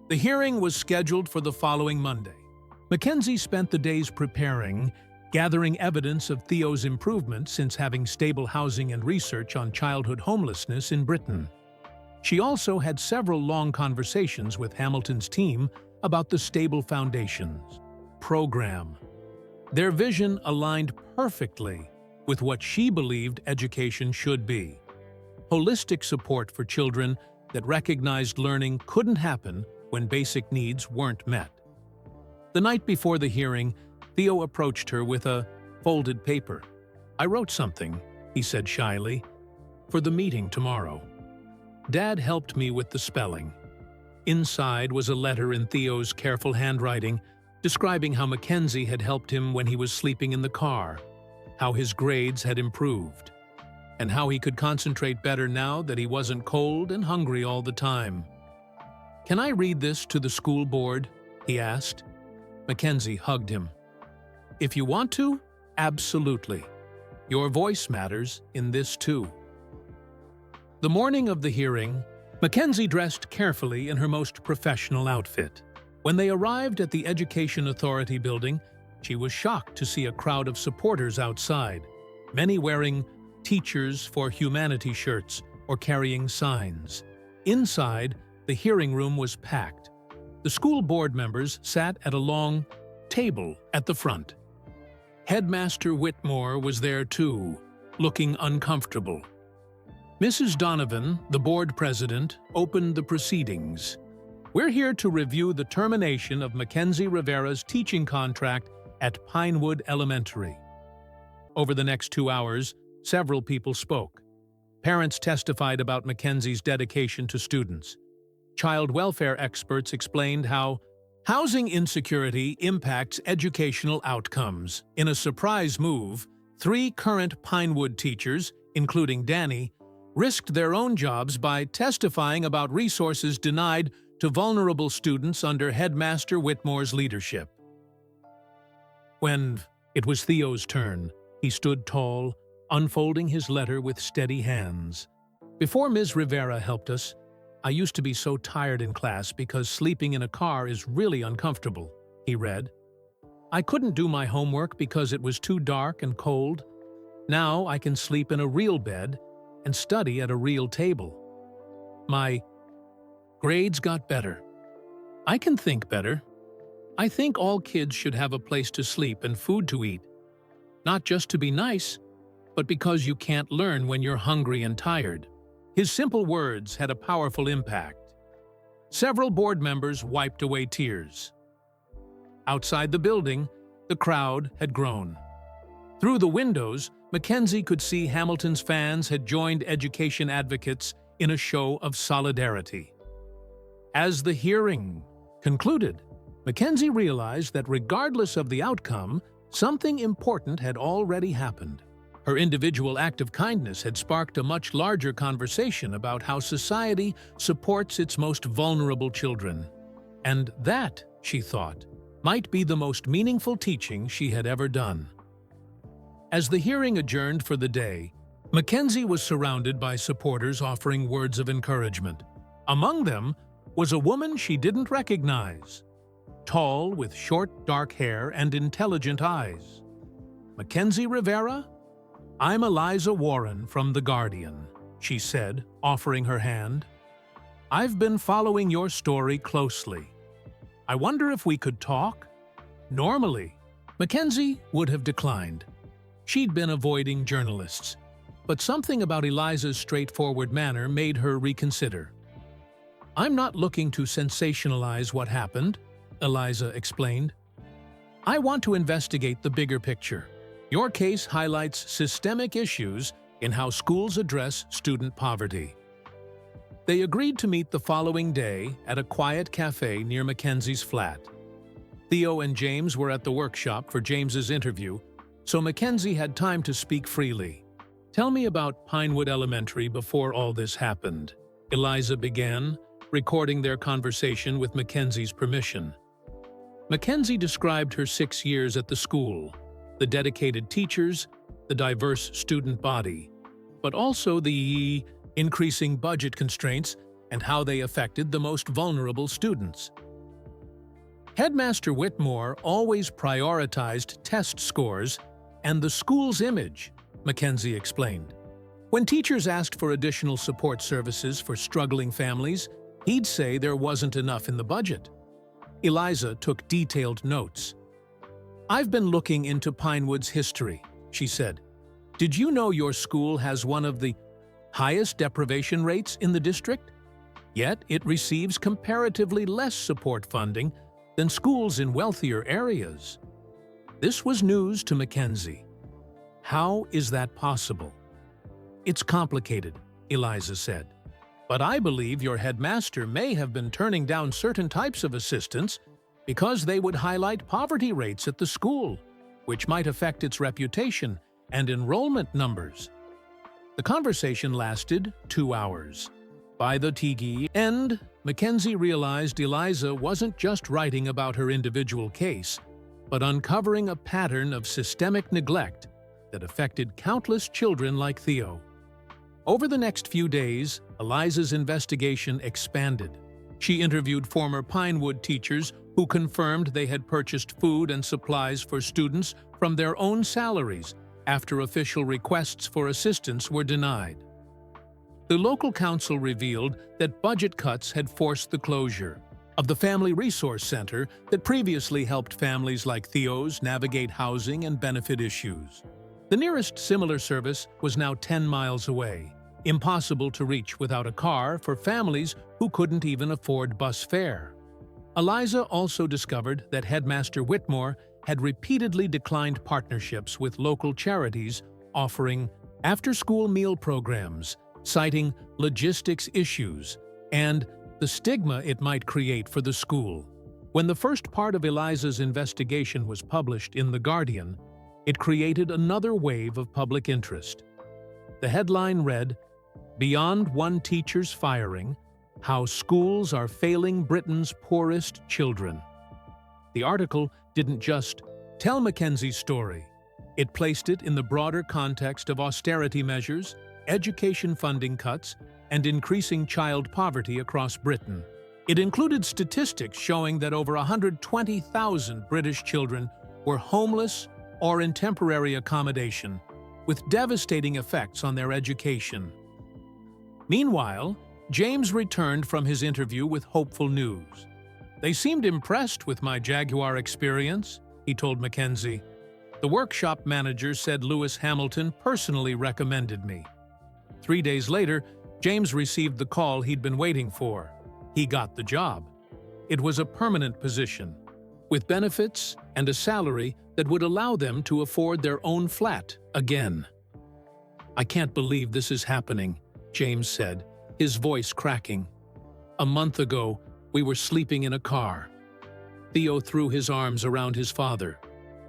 The hearing was scheduled for the following Monday. Mackenzie spent the days preparing, gathering evidence of Theo's improvement since having stable housing and research on childhood homelessness in Britain. She also had several long conversations with Hamilton's team about the Stable Foundations program. Their vision aligned perfectly with what she believed education should be: holistic support for children that recognized learning couldn't happen when basic needs weren't met. The night before the hearing, Theo approached her with a folded paper. "I wrote something," he said shyly, "for the meeting tomorrow. Dad helped me with the spelling." Inside was a letter in Theo's careful handwriting, describing how Mackenzie had helped him when he was sleeping in the car, how his grades had improved, and how he could concentrate better now that he wasn't cold and hungry all the time. "Can I read this to the school board?" he asked. Mackenzie hugged him. "If you want to, absolutely. Your voice matters in this too." The morning of the hearing, Mackenzie dressed carefully in her most professional outfit. When they arrived at the Education Authority building, she was shocked to see a crowd of supporters outside, many wearing Teachers for Humanity shirts or carrying signs. Inside, the hearing room was packed. The school board members sat at a long table at the front. Headmaster Whitmore was there too, looking uncomfortable. Mrs. Donovan, the board president, opened the proceedings. "We're here to review the termination of Mackenzie Rivera's teaching contract at Pinewood Elementary." Over the next 2 hours, several people spoke. Parents testified about Mackenzie's dedication to students. Child welfare experts explained how housing insecurity impacts educational outcomes. In a surprise move, 3 current Pinewood teachers, including Danny, risked their own jobs by testifying about resources denied to vulnerable students under Headmaster Whitmore's leadership. When it was Theo's turn, he stood tall, unfolding his letter with steady hands. "Before Ms. Rivera helped us, I used to be so tired in class because sleeping in a car is really uncomfortable," he read. "I couldn't do my homework because it was too dark and cold. Now I can sleep in a real bed and study at a real table. My grades got better. I can think better. I think all kids should have a place to sleep and food to eat. Not just to be nice, but because you can't learn when you're hungry and tired." His simple words had a powerful impact. several board members wiped away tears. Outside the building, the crowd had grown. Through the windows, Mackenzie could see Hamilton's fans had joined education advocates in a show of solidarity. As the hearing concluded, Mackenzie realized that regardless of the outcome, something important had already happened. Her individual act of kindness had sparked a much larger conversation about how society supports its most vulnerable children. And that, she thought, might be the most meaningful teaching she had ever done. As the hearing adjourned for the day, Mackenzie was surrounded by supporters offering words of encouragement. Among them was a woman she didn't recognize, tall with short dark hair and intelligent eyes. "Mackenzie Rivera? I'm Eliza Warren from The Guardian," she said, offering her hand. "I've been following your story closely. I wonder if we could talk?" Normally, Mackenzie would have declined. She'd been avoiding journalists, but something about Eliza's straightforward manner made her reconsider. "I'm not looking to sensationalize what happened," Eliza explained. "I want to investigate the bigger picture. Your case highlights systemic issues in how schools address student poverty." They agreed to meet the following day at a quiet cafe near Mackenzie's flat. Theo and James were at the workshop for James's interview, so Mackenzie had time to speak freely. "Tell me about Pinewood Elementary before all this happened," Eliza began, recording their conversation with Mackenzie's permission. Mackenzie described her 6 years at the school, the dedicated teachers, the diverse student body, but also the increasing budget constraints and how they affected the most vulnerable students. Headmaster Whitmore always prioritized test scores and the school's image, Mackenzie explained. When teachers asked for additional support services for struggling families, he'd say there wasn't enough in the budget. Eliza took detailed notes. "I've been looking into Pinewood's history," she said. "Did you know your school has one of the highest deprivation rates in the district? Yet it receives comparatively less support funding than schools in wealthier areas." This was news to Mackenzie. "How is that possible?" "It's complicated," Eliza said. "But I believe your headmaster may have been turning down certain types of assistance because they would highlight poverty rates at the school, which might affect its reputation and enrollment numbers." The conversation lasted 2 hours. By the end, Mackenzie realized Eliza wasn't just writing about her individual case, but uncovering a pattern of systemic neglect that affected countless children like Theo. Over the next few days, Eliza's investigation expanded. She interviewed former Pinewood teachers who confirmed they had purchased food and supplies for students from their own salaries after official requests for assistance were denied. The local council revealed that budget cuts had forced the closure of the Family Resource Center that previously helped families like Theo's navigate housing and benefit issues. The nearest similar service was now 10 miles away, impossible to reach without a car for families who couldn't even afford bus fare. Eliza also discovered that Headmaster Whitmore had repeatedly declined partnerships with local charities offering after-school meal programs, citing logistics issues and the stigma it might create for the school. When the first part of Eliza's investigation was published in The Guardian, it created another wave of public interest. The headline read, "Beyond One Teacher's Firing, How Schools Are Failing Britain's Poorest Children." The article didn't just tell Mackenzie's story. It placed it in the broader context of austerity measures, education funding cuts, and increasing child poverty across Britain. It included statistics showing that over 120,000 British children were homeless or in temporary accommodation, with devastating effects on their education. Meanwhile, James returned from his interview with hopeful news. "They seemed impressed with my Jaguar experience," he told Mackenzie. "The workshop manager said Lewis Hamilton personally recommended me." 3 days later, James received the call he'd been waiting for. he got the job. It was a permanent position, with benefits and a salary that would allow them to afford their own flat again. "I can't believe this is happening," James said, his voice cracking. "A month ago, we were sleeping in a car." Theo threw his arms around his father.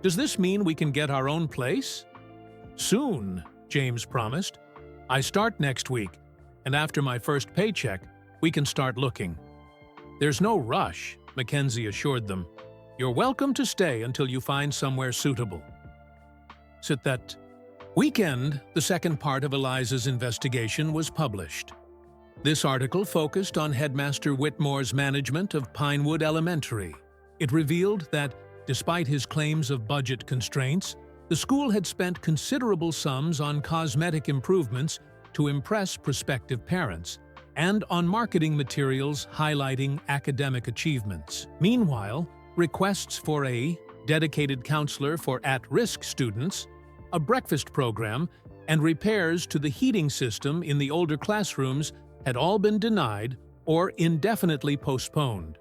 "Does this mean we can get our own place?" "Soon," James promised. "I start next week, and after my first paycheck, we can start looking." "There's no rush," Mackenzie assured them. "You're welcome to stay until you find somewhere suitable." Sit that weekend, the second part of Eliza's investigation was published. This article focused on Headmaster Whitmore's management of Pinewood Elementary. It revealed that, despite his claims of budget constraints, the school had spent considerable sums on cosmetic improvements to impress prospective parents, and on marketing materials highlighting academic achievements. Meanwhile, requests for a dedicated counselor for at-risk students, a breakfast program, and repairs to the heating system in the older classrooms had all been denied or indefinitely postponed.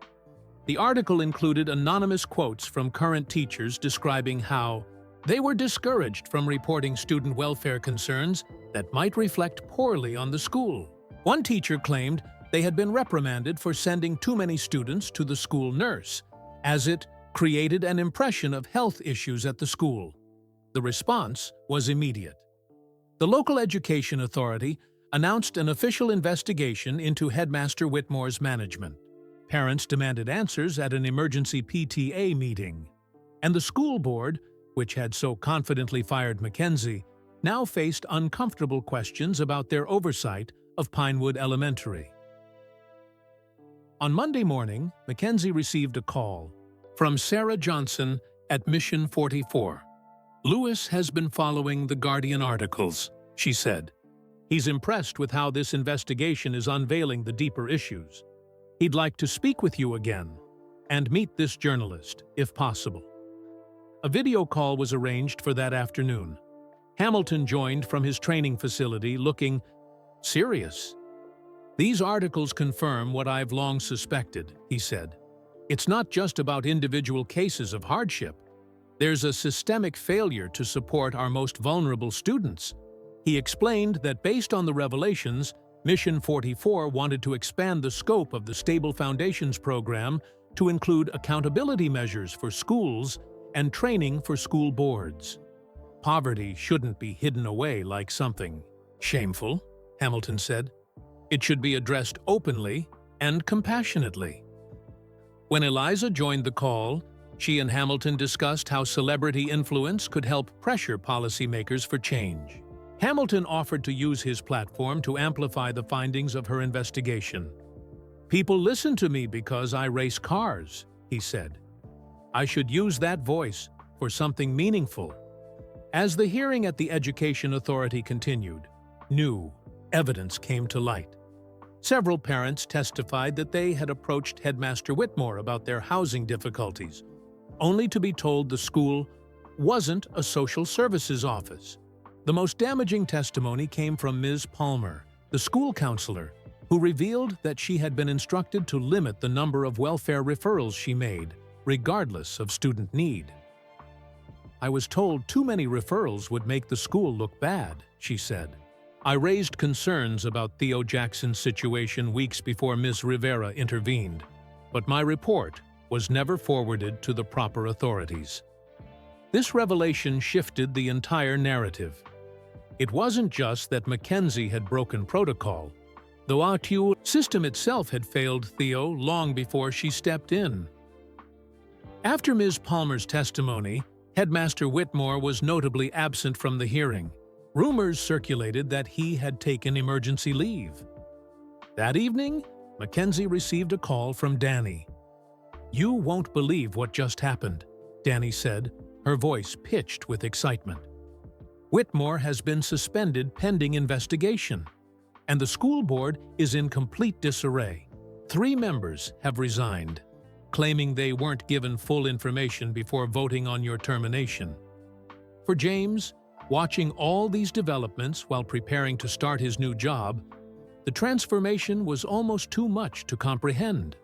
The article included anonymous quotes from current teachers describing how they were discouraged from reporting student welfare concerns that might reflect poorly on the school. One teacher claimed they had been reprimanded for sending too many students to the school nurse, as it created an impression of health issues at the school. The response was immediate. The local education authority announced an official investigation into Headmaster Whitmore's management. Parents demanded answers at an emergency PTA meeting, and the school board, which had so confidently fired Mackenzie, now faced uncomfortable questions about their oversight of Pinewood Elementary. On Monday morning, Mackenzie received a call from Sarah Johnson at Mission 44. "Lewis has been following the Guardian articles," she said. "He's impressed with how this investigation is unveiling the deeper issues. He'd like to speak with you again and meet this journalist, if possible." A video call was arranged for that afternoon. Hamilton joined from his training facility looking serious. "These articles confirm what I've long suspected," he said. "It's not just about individual cases of hardship. There's a systemic failure to support our most vulnerable students." He explained that based on the revelations, Mission 44 wanted to expand the scope of the Stable Foundations program to include accountability measures for schools and training for school boards. "Poverty shouldn't be hidden away like something shameful," Hamilton said. "It should be addressed openly and compassionately." When Eliza joined the call, she and Hamilton discussed how celebrity influence could help pressure policymakers for change. Hamilton offered to use his platform to amplify the findings of her investigation. "People listen to me because I race cars," he said. "I should use that voice for something meaningful." As the hearing at the Education Authority continued, new evidence came to light. Several parents testified that they had approached Headmaster Whitmore about their housing difficulties, only to be told the school wasn't a social services office. The most damaging testimony came from Ms. Palmer, the school counselor, who revealed that she had been instructed to limit the number of welfare referrals she made, regardless of student need. "I was told too many referrals would make the school look bad," she said. "I raised concerns about Theo Jackson's situation weeks before Ms. Rivera intervened, but my report was never forwarded to the proper authorities." This revelation shifted the entire narrative. It wasn't just that Mackenzie had broken protocol. The ATU system itself had failed Theo long before she stepped in. After Ms. Palmer's testimony, Headmaster Whitmore was notably absent from the hearing. Rumors circulated that he had taken emergency leave. That evening, Mackenzie received a call from Danny. "You won't believe what just happened," Danny said, her voice pitched with excitement. "Whitmore has been suspended pending investigation, and the school board is in complete disarray. 3 members have resigned, claiming they weren't given full information before voting on your termination." For James, watching all these developments while preparing to start his new job, The transformation was almost too much to comprehend.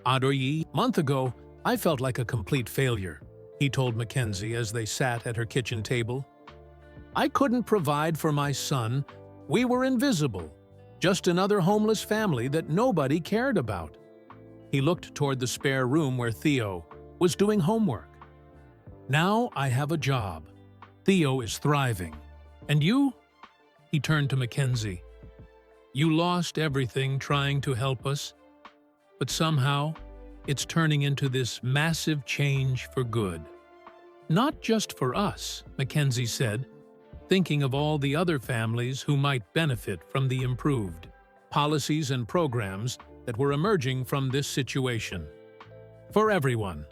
"A month ago, I felt like a complete failure," he told Mackenzie as they sat at her kitchen table. "I couldn't provide for my son. We were invisible, just another homeless family that nobody cared about." He looked toward the spare room where Theo was doing homework. "Now I have a job. Theo is thriving. And you?" He turned to Mackenzie. "You lost everything trying to help us, but somehow it's turning into this massive change for good." "Not just for us," Mackenzie said, thinking of all the other families who might benefit from the improved policies and programs that were emerging from this situation. For everyone.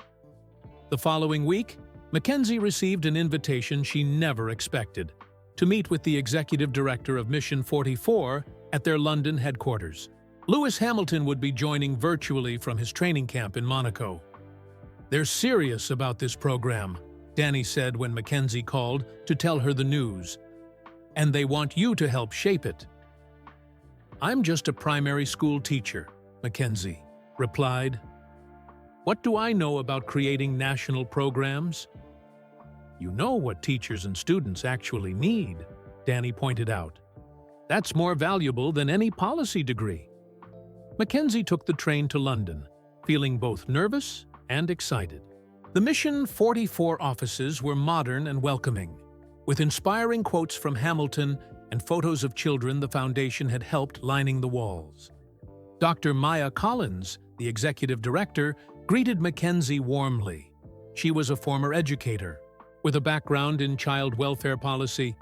The following week, Mackenzie received an invitation she never expected to meet with the executive director of Mission 44 at their London headquarters. Lewis Hamilton would be joining virtually from his training camp in Monaco. "They're serious about this program," Danny said when Mackenzie called to tell her the news. "And they want you to help shape it." "I'm just a primary school teacher," Mackenzie replied. "What do I know about creating national programs?" "You know what teachers and students actually need," Danny pointed out. "That's more valuable than any policy degree." Mackenzie took the train to London, feeling both nervous and excited. The Mission 44 offices were modern and welcoming, with inspiring quotes from Hamilton and photos of children the foundation had helped lining the walls. Dr. Maya Collins, the executive director, greeted Mackenzie warmly. She was a former educator, with a background in child welfare policy,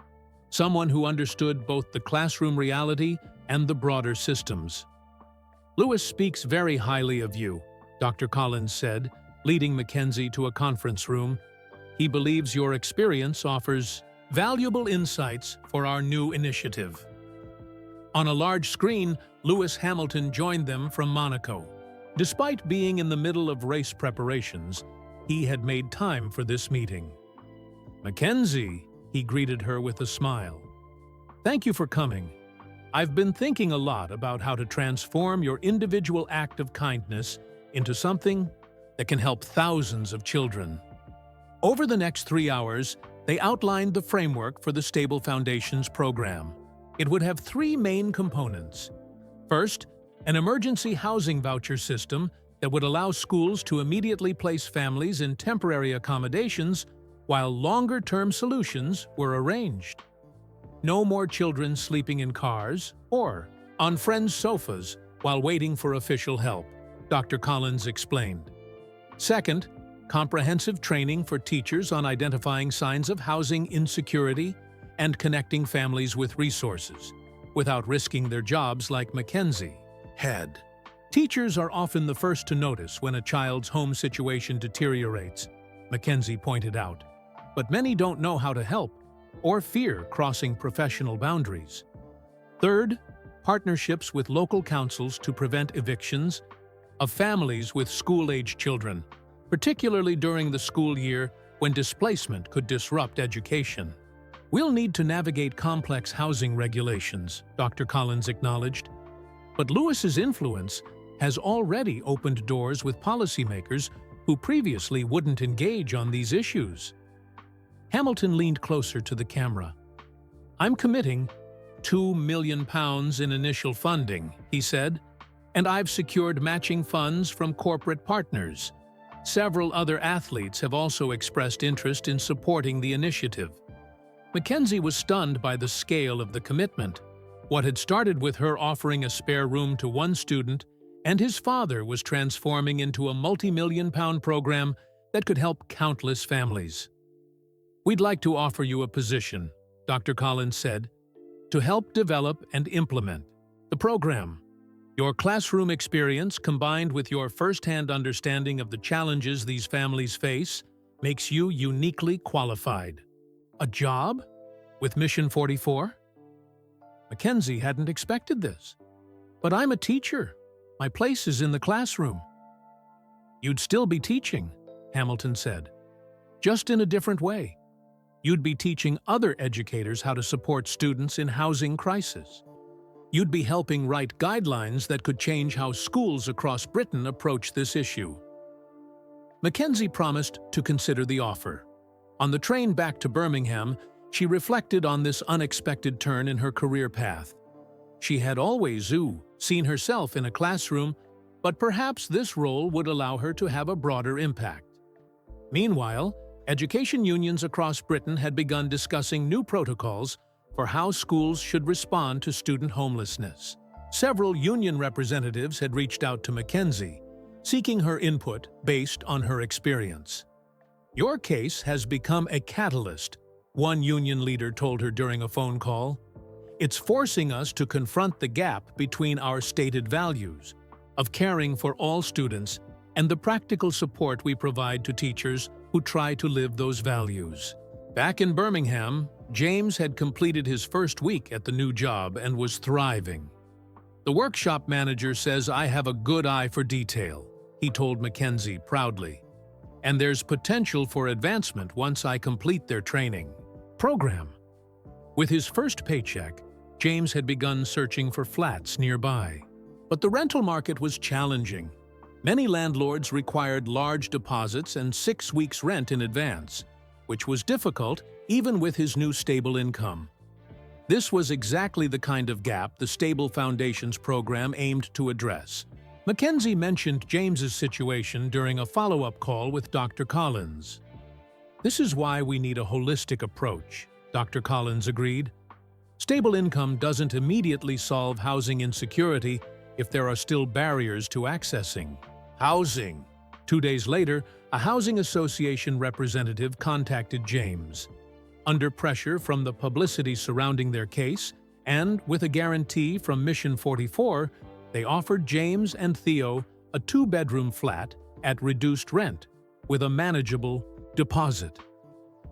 someone who understood both the classroom reality and the broader systems. "Lewis speaks very highly of you," Dr. Collins said, leading Mackenzie to a conference room. "He believes your experience offers valuable insights for our new initiative." On a large screen, Lewis Hamilton joined them from Monaco. Despite being in the middle of race preparations, he had made time for this meeting. "Mackenzie," he greeted her with a smile. "Thank you for coming. I've been thinking a lot about how to transform your individual act of kindness into something that can help thousands of children." Over the next 3 hours, they outlined the framework for the Stable Foundations program. It would have 3 main components. First, an emergency housing voucher system that would allow schools to immediately place families in temporary accommodations while longer-term solutions were arranged. No more children sleeping in cars or on friends' sofas while waiting for official help, Dr. Collins explained. Second, comprehensive training for teachers on identifying signs of housing insecurity and connecting families with resources, without risking their jobs like Mackenzie had. Teachers are often the first to notice when a child's home situation deteriorates, Mackenzie pointed out, but many don't know how to help or fear crossing professional boundaries. Third, partnerships with local councils to prevent evictions of families with school-age children, particularly during the school year when displacement could disrupt education. "We'll need to navigate complex housing regulations," Dr. Collins acknowledged. "But Lewis's influence has already opened doors with policymakers who previously wouldn't engage on these issues." Hamilton leaned closer to the camera. "I'm committing £2 million in initial funding," he said, "and I've secured matching funds from corporate partners. Several other athletes have also expressed interest in supporting the initiative." Mackenzie was stunned by the scale of the commitment. What had started with her offering a spare room to one student and his father was transforming into a multi-million-pound program that could help countless families. "We'd like to offer you a position," Dr. Collins said, "to help develop and implement the program. Your classroom experience, combined with your first-hand understanding of the challenges these families face, makes you uniquely qualified." "A job? With Mission 44? Mackenzie hadn't expected this. "But I'm a teacher. My place is in the classroom." "You'd still be teaching," Hamilton said, "just in a different way. You'd be teaching other educators how to support students in housing crisis. You'd be helping write guidelines that could change how schools across Britain approach this issue. Mackenzie promised to consider the offer. On the train back to Birmingham, she reflected on this unexpected turn in her career path. She had always seen herself in a classroom, but perhaps this role would allow her to have a broader impact. Meanwhile, education unions across Britain had begun discussing new protocols for how schools should respond to student homelessness. Several union representatives had reached out to Mackenzie, seeking her input based on her experience. "Your case has become a catalyst," one union leader told her during a phone call. "It's forcing us to confront the gap between our stated values of caring for all students and the practical support we provide to teachers who try to live those values." Back in Birmingham, James had completed his first week at the new job and was thriving. "The workshop manager says I have a good eye for detail," he told Mackenzie proudly. "And there's potential for advancement once I complete their training program." With his first paycheck, James had begun searching for flats nearby. But the rental market was challenging. Many landlords required large deposits and 6 weeks' rent in advance, which was difficult even with his new stable income. This was exactly the kind of gap the Stable Foundations program aimed to address. Mackenzie mentioned James's situation during a follow-up call with Dr. Collins. "This is why we need a holistic approach," Dr. Collins agreed. "Stable income doesn't immediately solve housing insecurity if there are still barriers to accessing housing." 2 days later, a housing association representative contacted James. Under pressure from the publicity surrounding their case, and with a guarantee from Mission 44, they offered James and Theo a 2-bedroom flat at reduced rent with a manageable deposit.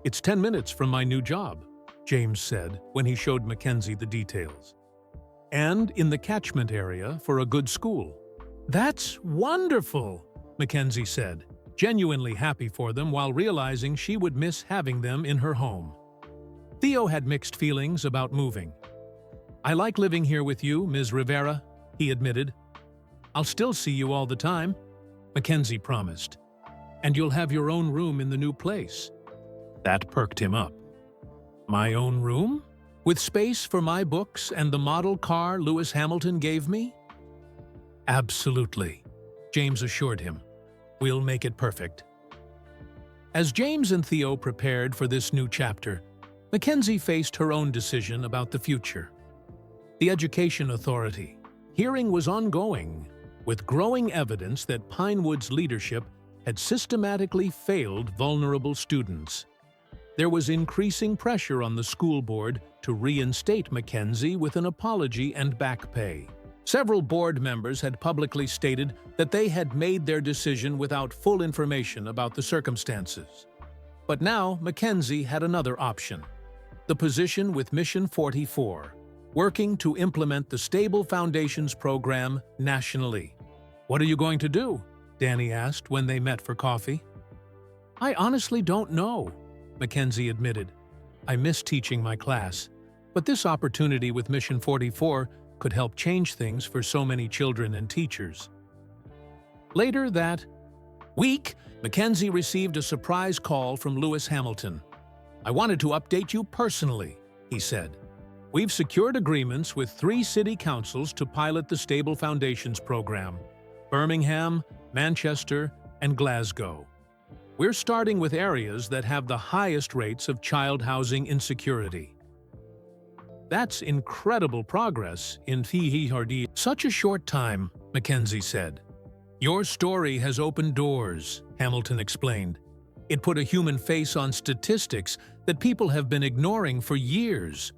"It's 10 minutes from my new job," James said when he showed Mackenzie the details. "And in the catchment area for a good school." "That's wonderful," Mackenzie said, genuinely happy for them while realizing she would miss having them in her home. Theo had mixed feelings about moving. "I like living here with you, Ms. Rivera," he admitted. "I'll still see you all the time," Mackenzie promised. "And you'll have your own room in the new place." That perked him up. "My own room? With space for my books and the model car Lewis Hamilton gave me?" "Absolutely," James assured him. "We'll make it perfect." As James and Theo prepared for this new chapter, Mackenzie faced her own decision about the future. The Education Authority hearing was ongoing, with growing evidence that Pinewood's leadership had systematically failed vulnerable students. There was increasing pressure on the school board to reinstate Mackenzie with an apology and back pay. Several board members had publicly stated that they had made their decision without full information about the circumstances. But now Mackenzie had another option: the position with Mission 44, working to implement the Stable Foundations program nationally. "What are you going to do?" Danny asked when they met for coffee. "I honestly don't know," Mackenzie admitted. "I miss teaching my class, but this opportunity with Mission 44 could help change things for so many children and teachers." Later that week, Mackenzie received a surprise call from Lewis Hamilton. "I wanted to update you personally," he said. "We've secured agreements with 3 city councils to pilot the Stable Foundations program: Birmingham, Manchester, and Glasgow. We're starting with areas that have the highest rates of child housing insecurity." "That's incredible progress in such a short time," Mackenzie said. "Your story has opened doors," Hamilton explained. "It put a human face on statistics that people have been ignoring for years.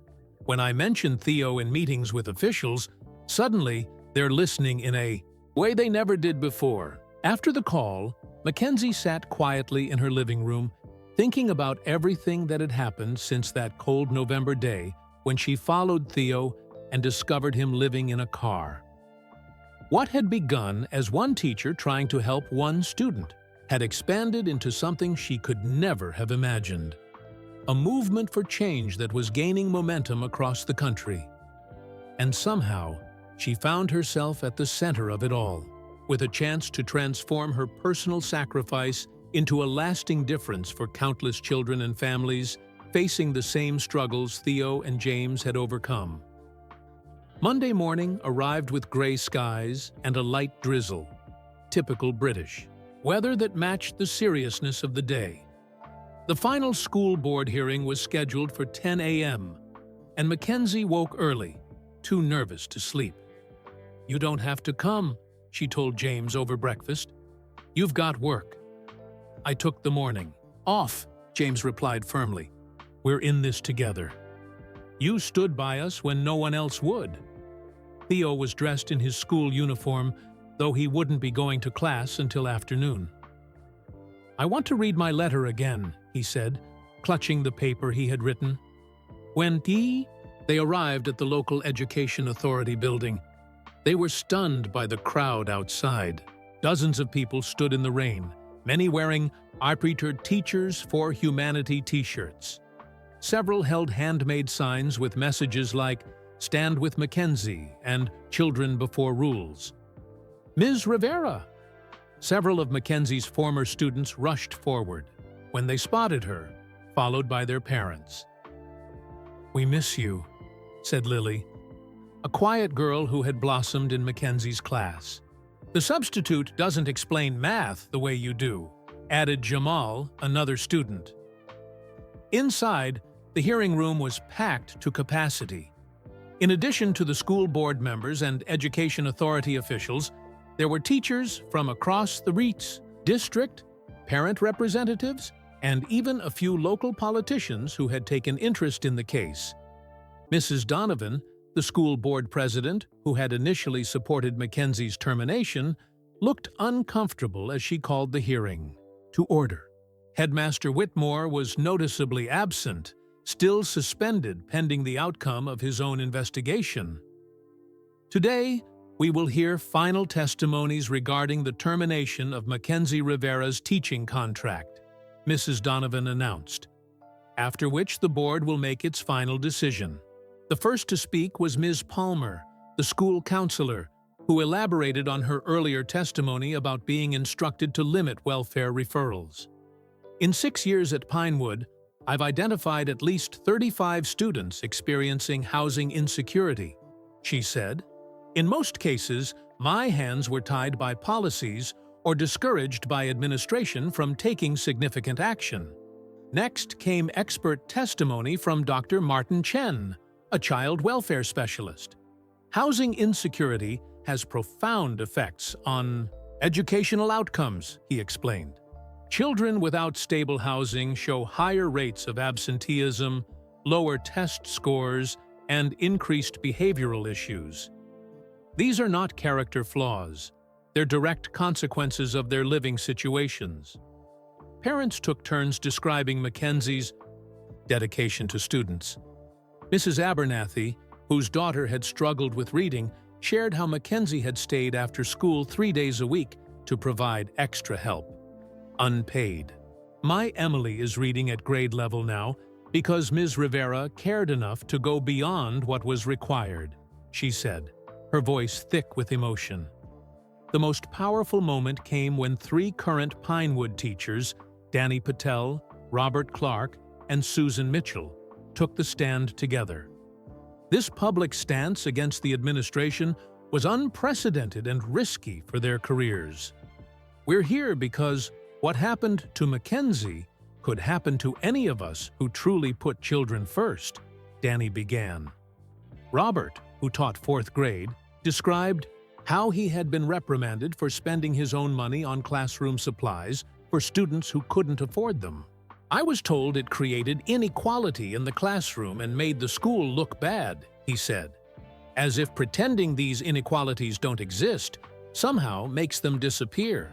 When I mentioned Theo in meetings with officials, suddenly they're listening in a way they never did before." After the call, Mackenzie sat quietly in her living room, thinking about everything that had happened since that cold November day when she followed Theo and discovered him living in a car. What had begun as one teacher trying to help one student had expanded into something she could never have imagined: a movement for change that was gaining momentum across the country. And somehow, she found herself at the center of it all, with a chance to transform her personal sacrifice into a lasting difference for countless children and families facing the same struggles Theo and James had overcome. Monday morning arrived with gray skies and a light drizzle, typical British, weather that matched the seriousness of the day. The final school board hearing was scheduled for 10 a.m., and Mackenzie woke early, too nervous to sleep. "You don't have to come," she told James over breakfast. "You've got work." "I took the morning off," James replied firmly. "We're in this together. You stood by us when no one else would." Theo was dressed in his school uniform, though he wouldn't be going to class until afternoon. "I want to read my letter again," he said, clutching the paper he had written. They arrived at the local education authority building. They were stunned by the crowd outside. Dozens of people stood in the rain, many wearing "I Preter Teachers for Humanity" t-shirts. Several held handmade signs with messages like "Stand with Mackenzie" and "Children Before Rules." "Ms. Rivera!" Several of Mackenzie's former students rushed forward when they spotted her, followed by their parents. "We miss you," said Lily, a quiet girl who had blossomed in Mackenzie's class. "The substitute doesn't explain math the way you do," added Jamal, another student. Inside, the hearing room was packed to capacity. In addition to the school board members and education authority officials, there were teachers from across the REITs, district, parent representatives, and even a few local politicians who had taken interest in the case. Mrs. Donovan, the school board president, who had initially supported Mackenzie's termination, looked uncomfortable as she called the hearing to order. Headmaster Whitmore was noticeably absent, still suspended pending the outcome of his own investigation. Today, we will hear final testimonies regarding the termination of Mackenzie Rivera's teaching contract, Mrs. Donovan announced, after which the board will make its final decision. The first to speak was Ms. Palmer, the school counselor, who elaborated on her earlier testimony about being instructed to limit welfare referrals. "In 6 years at Pinewood, I've identified at least 35 students experiencing housing insecurity," she said. "In most cases, my hands were tied by policies or discouraged by administration from taking significant action." Next came expert testimony from Dr. Martin Chen, a child welfare specialist. "Housing insecurity has profound effects on educational outcomes," he explained. "Children without stable housing show higher rates of absenteeism, lower test scores, and increased behavioral issues. These are not character flaws. They're direct consequences of their living situations." Parents took turns describing Mackenzie's dedication to students. Mrs. Abernathy, whose daughter had struggled with reading, shared how Mackenzie had stayed after school 3 days a week to provide extra help. Unpaid. "My Emily is reading at grade level now because Ms. Rivera cared enough to go beyond what was required," she said, her voice thick with emotion. The most powerful moment came when 3 current Pinewood teachers, Danny Patel, Robert Clark, and Susan Mitchell, took the stand together. This public stance against the administration was unprecedented and risky for their careers. "We're here because what happened to Mackenzie could happen to any of us who truly put children first," Danny began. Robert, who taught 4th grade, described how he had been reprimanded for spending his own money on classroom supplies for students who couldn't afford them. "I was told it created inequality in the classroom and made the school look bad," he said, "as if pretending these inequalities don't exist somehow makes them disappear."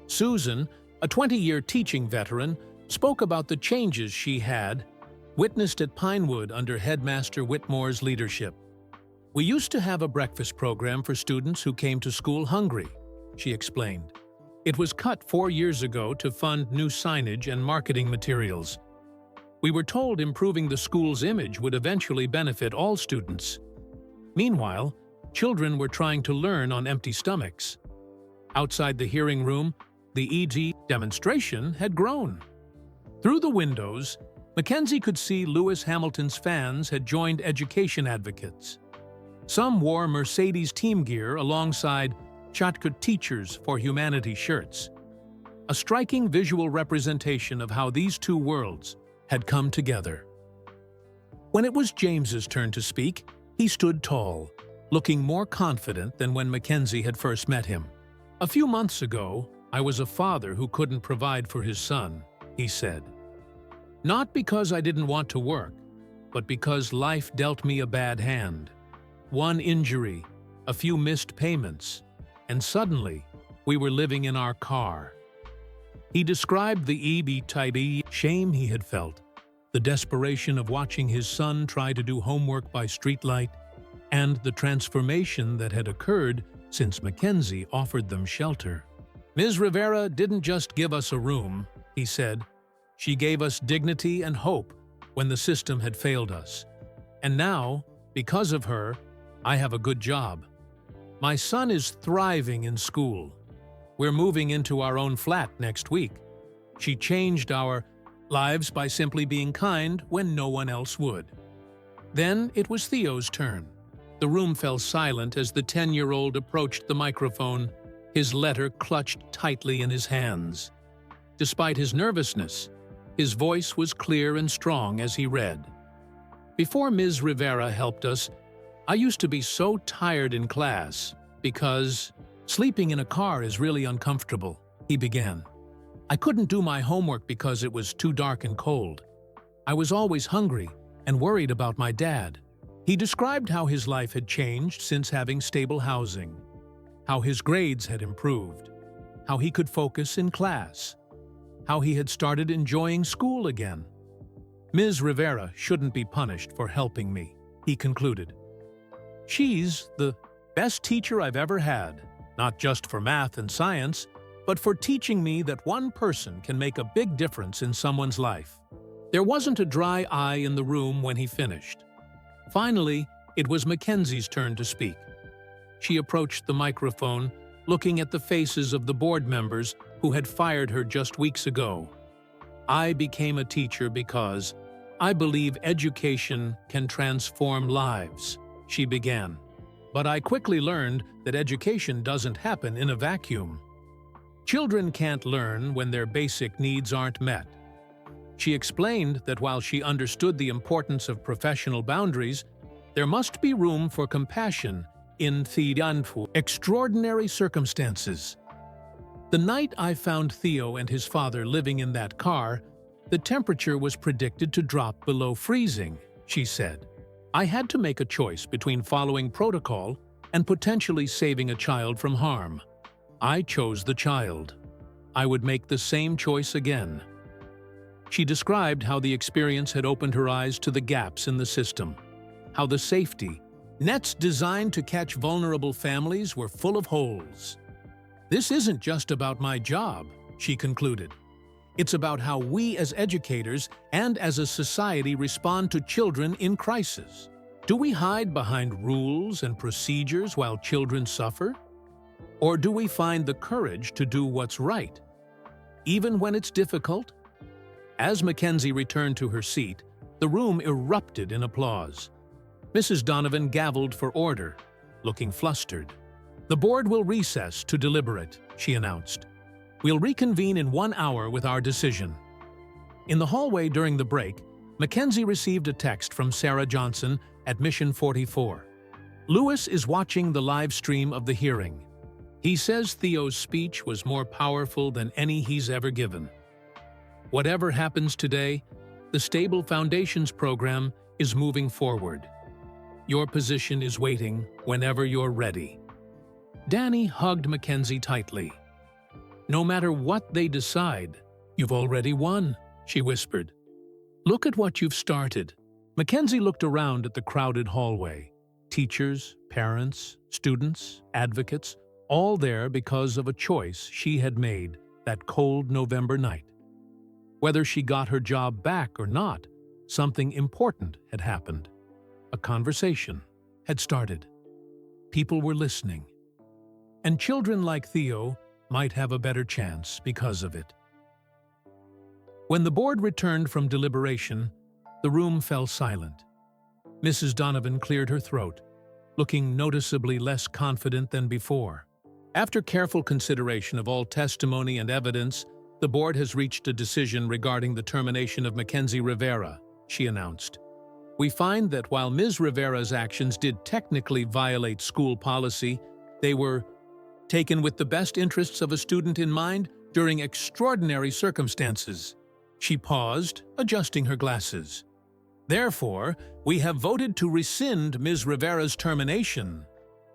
Susan, a 20-year teaching veteran, spoke about the changes she had witnessed at Pinewood under Headmaster Whitmore's leadership. "We used to have a breakfast program for students who came to school hungry," she explained. "It was cut 4 years ago to fund new signage and marketing materials. We were told improving the school's image would eventually benefit all students. Meanwhile, children were trying to learn on empty stomachs. Outside the hearing room, the ET demonstration had grown. Through the windows, Mackenzie could see Lewis Hamilton's fans had joined education advocates. Some wore Mercedes team gear alongside Chatka Teachers for Humanity shirts, a striking visual representation of how these two worlds had come together. When it was James's turn to speak, he stood tall, looking more confident than when Mackenzie had first met him. "A few months ago, I was a father who couldn't provide for his son," he said. "Not because I didn't want to work, but because life dealt me a bad hand. One injury, a few missed payments, and suddenly we were living in our car." He described the type shame he had felt, the desperation of watching his son try to do homework by streetlight, and the transformation that had occurred since Mackenzie offered them shelter. "Ms. Rivera didn't just give us a room," he said. "She gave us dignity and hope when the system had failed us. And now, because of her, I have a good job. My son is thriving in school. We're moving into our own flat next week. She changed our lives by simply being kind when no one else would." Then it was Theo's turn. The room fell silent as the 10-year-old approached the microphone, his letter clutched tightly in his hands. Despite his nervousness, his voice was clear and strong as he read. "Before Ms. Rivera helped us, I used to be so tired in class because sleeping in a car is really uncomfortable," he began. "I couldn't do my homework because it was too dark and cold. I was always hungry and worried about my dad." He described how his life had changed since having stable housing, how his grades had improved, how he could focus in class, how he had started enjoying school again. "Ms. Rivera shouldn't be punished for helping me," he concluded. "She's the best teacher I've ever had, not just for math and science, but for teaching me that one person can make a big difference in someone's life." There wasn't a dry eye in the room when he finished. Finally, it was Mackenzie's turn to speak. She approached the microphone, looking at the faces of the board members who had fired her just weeks ago. "I became a teacher because I believe education can transform lives," she began. "But I quickly learned that education doesn't happen in a vacuum. Children can't learn when their basic needs aren't met." She explained that while she understood the importance of professional boundaries, there must be room for compassion in extraordinary circumstances. "The night I found Theo and his father living in that car, the temperature was predicted to drop below freezing," she said. "I had to make a choice between following protocol and potentially saving a child from harm. I chose the child. I would make the same choice again." She described how the experience had opened her eyes to the gaps in the system, how the safety nets designed to catch vulnerable families were full of holes. "This isn't just about my job," she concluded. "It's about how we as educators and as a society respond to children in crisis. Do we hide behind rules and procedures while children suffer? Or do we find the courage to do what's right, even when it's difficult?" As Mackenzie returned to her seat, the room erupted in applause. Mrs. Donovan gavelled for order, looking flustered. "The board will recess to deliberate," she announced. "We'll reconvene in 1 hour with our decision." In the hallway during the break, Mackenzie received a text from Sarah Johnson at Mission 44. "Lewis is watching the live stream of the hearing. He says Theo's speech was more powerful than any he's ever given. Whatever happens today, the Stable Foundations program is moving forward. Your position is waiting whenever you're ready." Danny hugged Mackenzie tightly. "No matter what they decide, you've already won," she whispered. "Look at what you've started." Mackenzie looked around at the crowded hallway. Teachers, parents, students, advocates, all there because of a choice she had made that cold November night. Whether she got her job back or not, something important had happened. A conversation, had started. People were listening. And children like Theo might have a better chance because of it. When the board returned from deliberation, the room fell silent. Mrs. Donovan cleared her throat, looking noticeably less confident than before. After careful consideration of all testimony and evidence, the board has reached a decision regarding the termination of Mackenzie Rivera, she announced. We find that while Ms. Rivera's actions did technically violate school policy, they were taken with the best interests of a student in mind during extraordinary circumstances. She paused, adjusting her glasses. Therefore, we have voted to rescind Ms. Rivera's termination.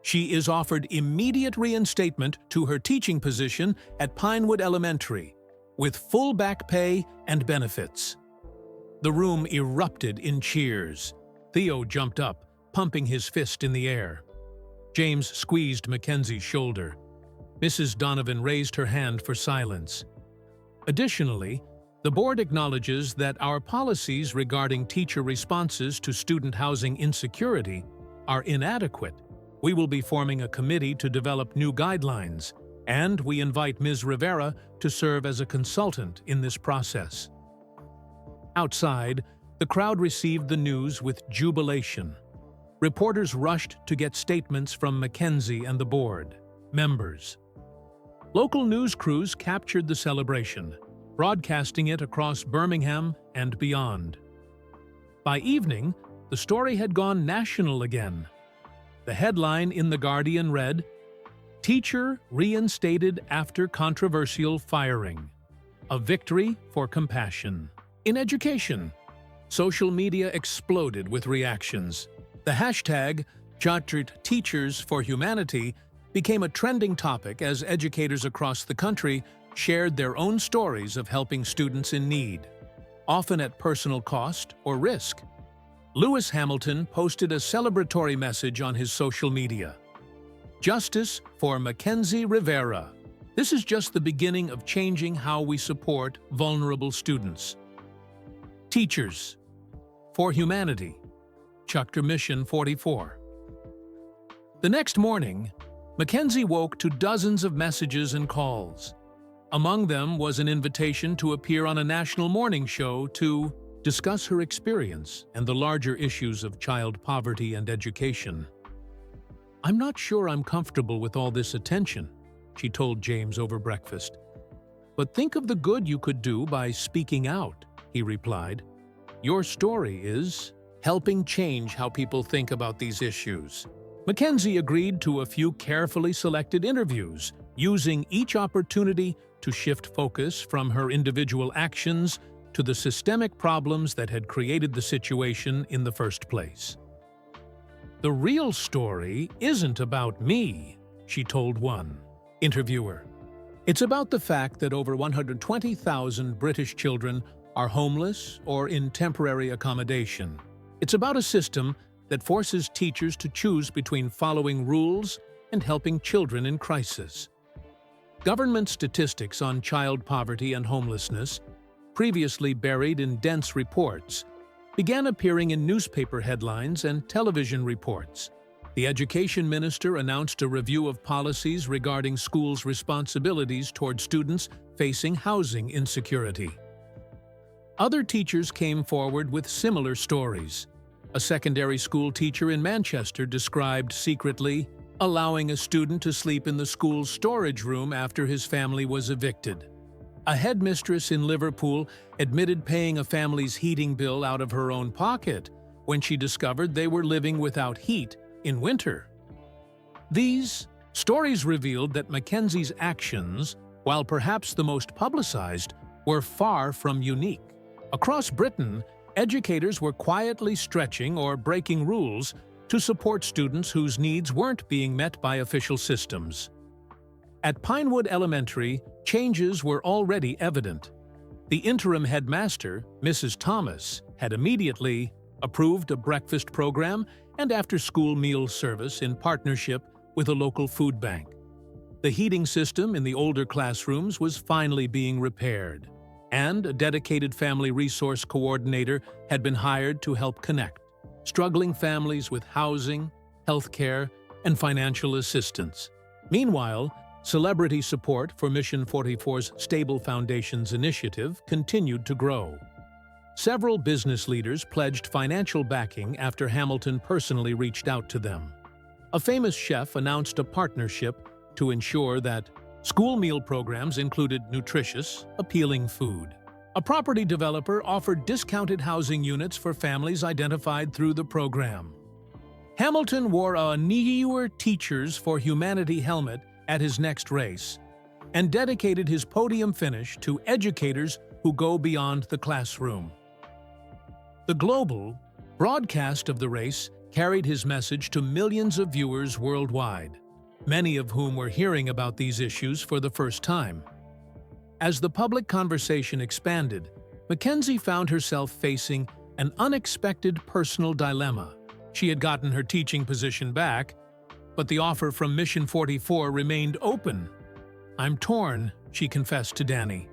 She is offered immediate reinstatement to her teaching position at Pinewood Elementary, with full back pay and benefits. The room erupted in cheers. Theo jumped up, pumping his fist in the air. James squeezed Mackenzie's shoulder. Mrs. Donovan raised her hand for silence. Additionally, the board acknowledges that our policies regarding teacher responses to student housing insecurity are inadequate. We will be forming a committee to develop new guidelines, and we invite Ms. Rivera to serve as a consultant in this process. Outside, the crowd received the news with jubilation. Reporters rushed to get statements from Mackenzie and the board members. Local news crews captured the celebration, broadcasting it across Birmingham and beyond. By evening, the story had gone national again. The headline in The Guardian read, "Teacher reinstated after controversial firing. A victory for compassion." In education, social media exploded with reactions. The hashtag #CharteredTeachersForHumanity became a trending topic as educators across the country shared their own stories of helping students in need, often at personal cost or risk. Lewis Hamilton posted a celebratory message on his social media. "Justice for Mackenzie Rivera. This is just the beginning of changing how we support vulnerable students." Teachers for Humanity, Chapter Mission 44. The next morning, Mackenzie woke to dozens of messages and calls. Among them was an invitation to appear on a national morning show to discuss her experience and the larger issues of child poverty and education. "I'm not sure I'm comfortable with all this attention," she told James over breakfast. "But think of the good you could do by speaking out," he replied. "Your story is helping change how people think about these issues." Mackenzie agreed to a few carefully selected interviews, using each opportunity to shift focus from her individual actions to the systemic problems that had created the situation in the first place. "The real story isn't about me," she told one interviewer. "It's about the fact that over 120,000 British children are homeless or in temporary accommodation. It's about a system that forces teachers to choose between following rules and helping children in crisis." Government statistics on child poverty and homelessness, previously buried in dense reports, began appearing in newspaper headlines and television reports. The education minister announced a review of policies regarding schools' responsibilities toward students facing housing insecurity. Other teachers came forward with similar stories. A secondary school teacher in Manchester described secretly allowing a student to sleep in the school's storage room after his family was evicted. A headmistress in Liverpool admitted paying a family's heating bill out of her own pocket when she discovered they were living without heat in winter. These stories revealed that Mackenzie's actions, while perhaps the most publicized, were far from unique. Across Britain, educators were quietly stretching or breaking rules to support students whose needs weren't being met by official systems. At Pinewood Elementary, changes were already evident. The interim headmaster, Mrs. Thomas, had immediately approved a breakfast program and after-school meal service in partnership with a local food bank. The heating system in the older classrooms was finally being repaired, and a dedicated family resource coordinator had been hired to help connect struggling families with housing, healthcare, and financial assistance. Meanwhile, celebrity support for Mission 44's Stable Foundations initiative continued to grow. Several business leaders pledged financial backing after Hamilton personally reached out to them. A famous chef announced a partnership to ensure that school meal programs included nutritious, appealing food. A property developer offered discounted housing units for families identified through the program. Hamilton wore a Newer Teachers for Humanity helmet at his next race and dedicated his podium finish to educators who go beyond the classroom. The global broadcast of the race carried his message to millions of viewers worldwide, many of whom were hearing about these issues for the first time. As the public conversation expanded, Mackenzie found herself facing an unexpected personal dilemma. She had gotten her teaching position back, but the offer from Mission 44 remained open. "I'm torn," she confessed to Danny.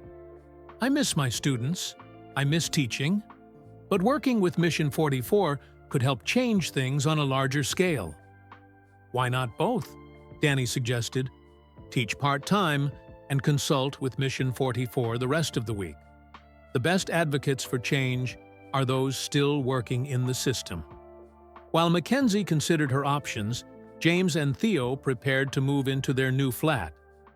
"I miss my students. I miss teaching. But working with Mission 44 could help change things on a larger scale." "Why not both?" Danny suggested. "Teach part-time and consult with Mission 44 the rest of the week. The best advocates for change are those still working in the system." While Mackenzie considered her options, James and Theo prepared to move into their new flat.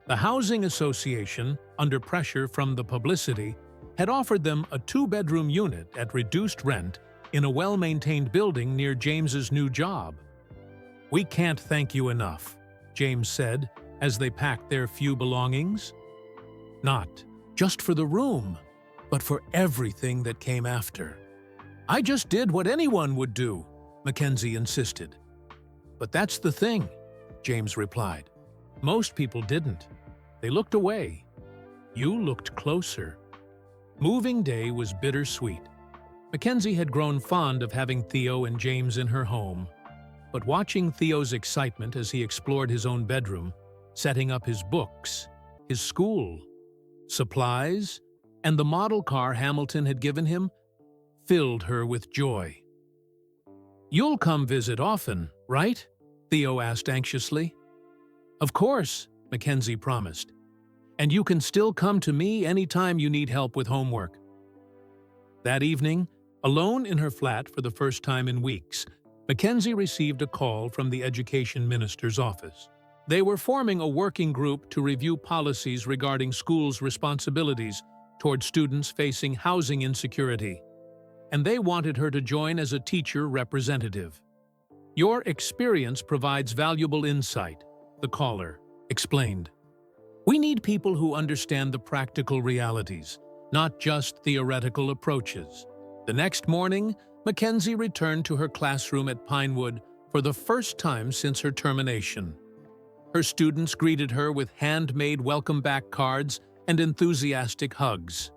The Housing Association, under pressure from the publicity, had offered them a 2-bedroom unit at reduced rent in a well-maintained building near James's new job. "We can't thank you enough," James said as they packed their few belongings. "Not just for the room, but for everything that came after." "I just did what anyone would do," Mackenzie insisted. "But that's the thing," James replied. "Most people didn't. They looked away. You looked closer." Moving day was bittersweet. Mackenzie had grown fond of having Theo and James in her home, but watching Theo's excitement as he explored his own bedroom, setting up his books, his school, supplies, and the model car Hamilton had given him, filled her with joy. "You'll come visit often, right?" Theo asked anxiously. "Of course," Mackenzie promised. "And you can still come to me anytime you need help with homework." That evening, alone in her flat for the first time in weeks, Mackenzie received a call from the education minister's office. They were forming a working group to review policies regarding schools' responsibilities toward students facing housing insecurity, and they wanted her to join as a teacher representative. "Your experience provides valuable insight," the caller explained. "We need people who understand the practical realities, not just theoretical approaches." The next morning, Mackenzie returned to her classroom at Pinewood for the first time since her termination. Her students greeted her with handmade welcome-back cards and enthusiastic hugs.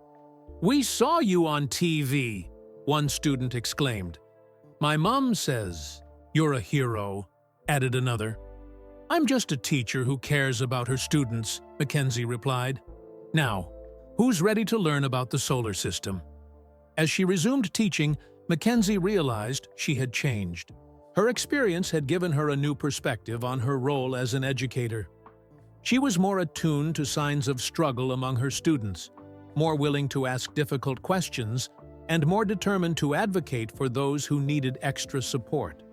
"We saw you on TV," one student exclaimed. "My mom says you're a hero," added another. "I'm just a teacher who cares about her students," Mackenzie replied. "Now, who's ready to learn about the solar system?" As she resumed teaching, Mackenzie realized she had changed. Her experience had given her a new perspective on her role as an educator. She was more attuned to signs of struggle among her students, more willing to ask difficult questions, and more determined to advocate for those who needed extra support.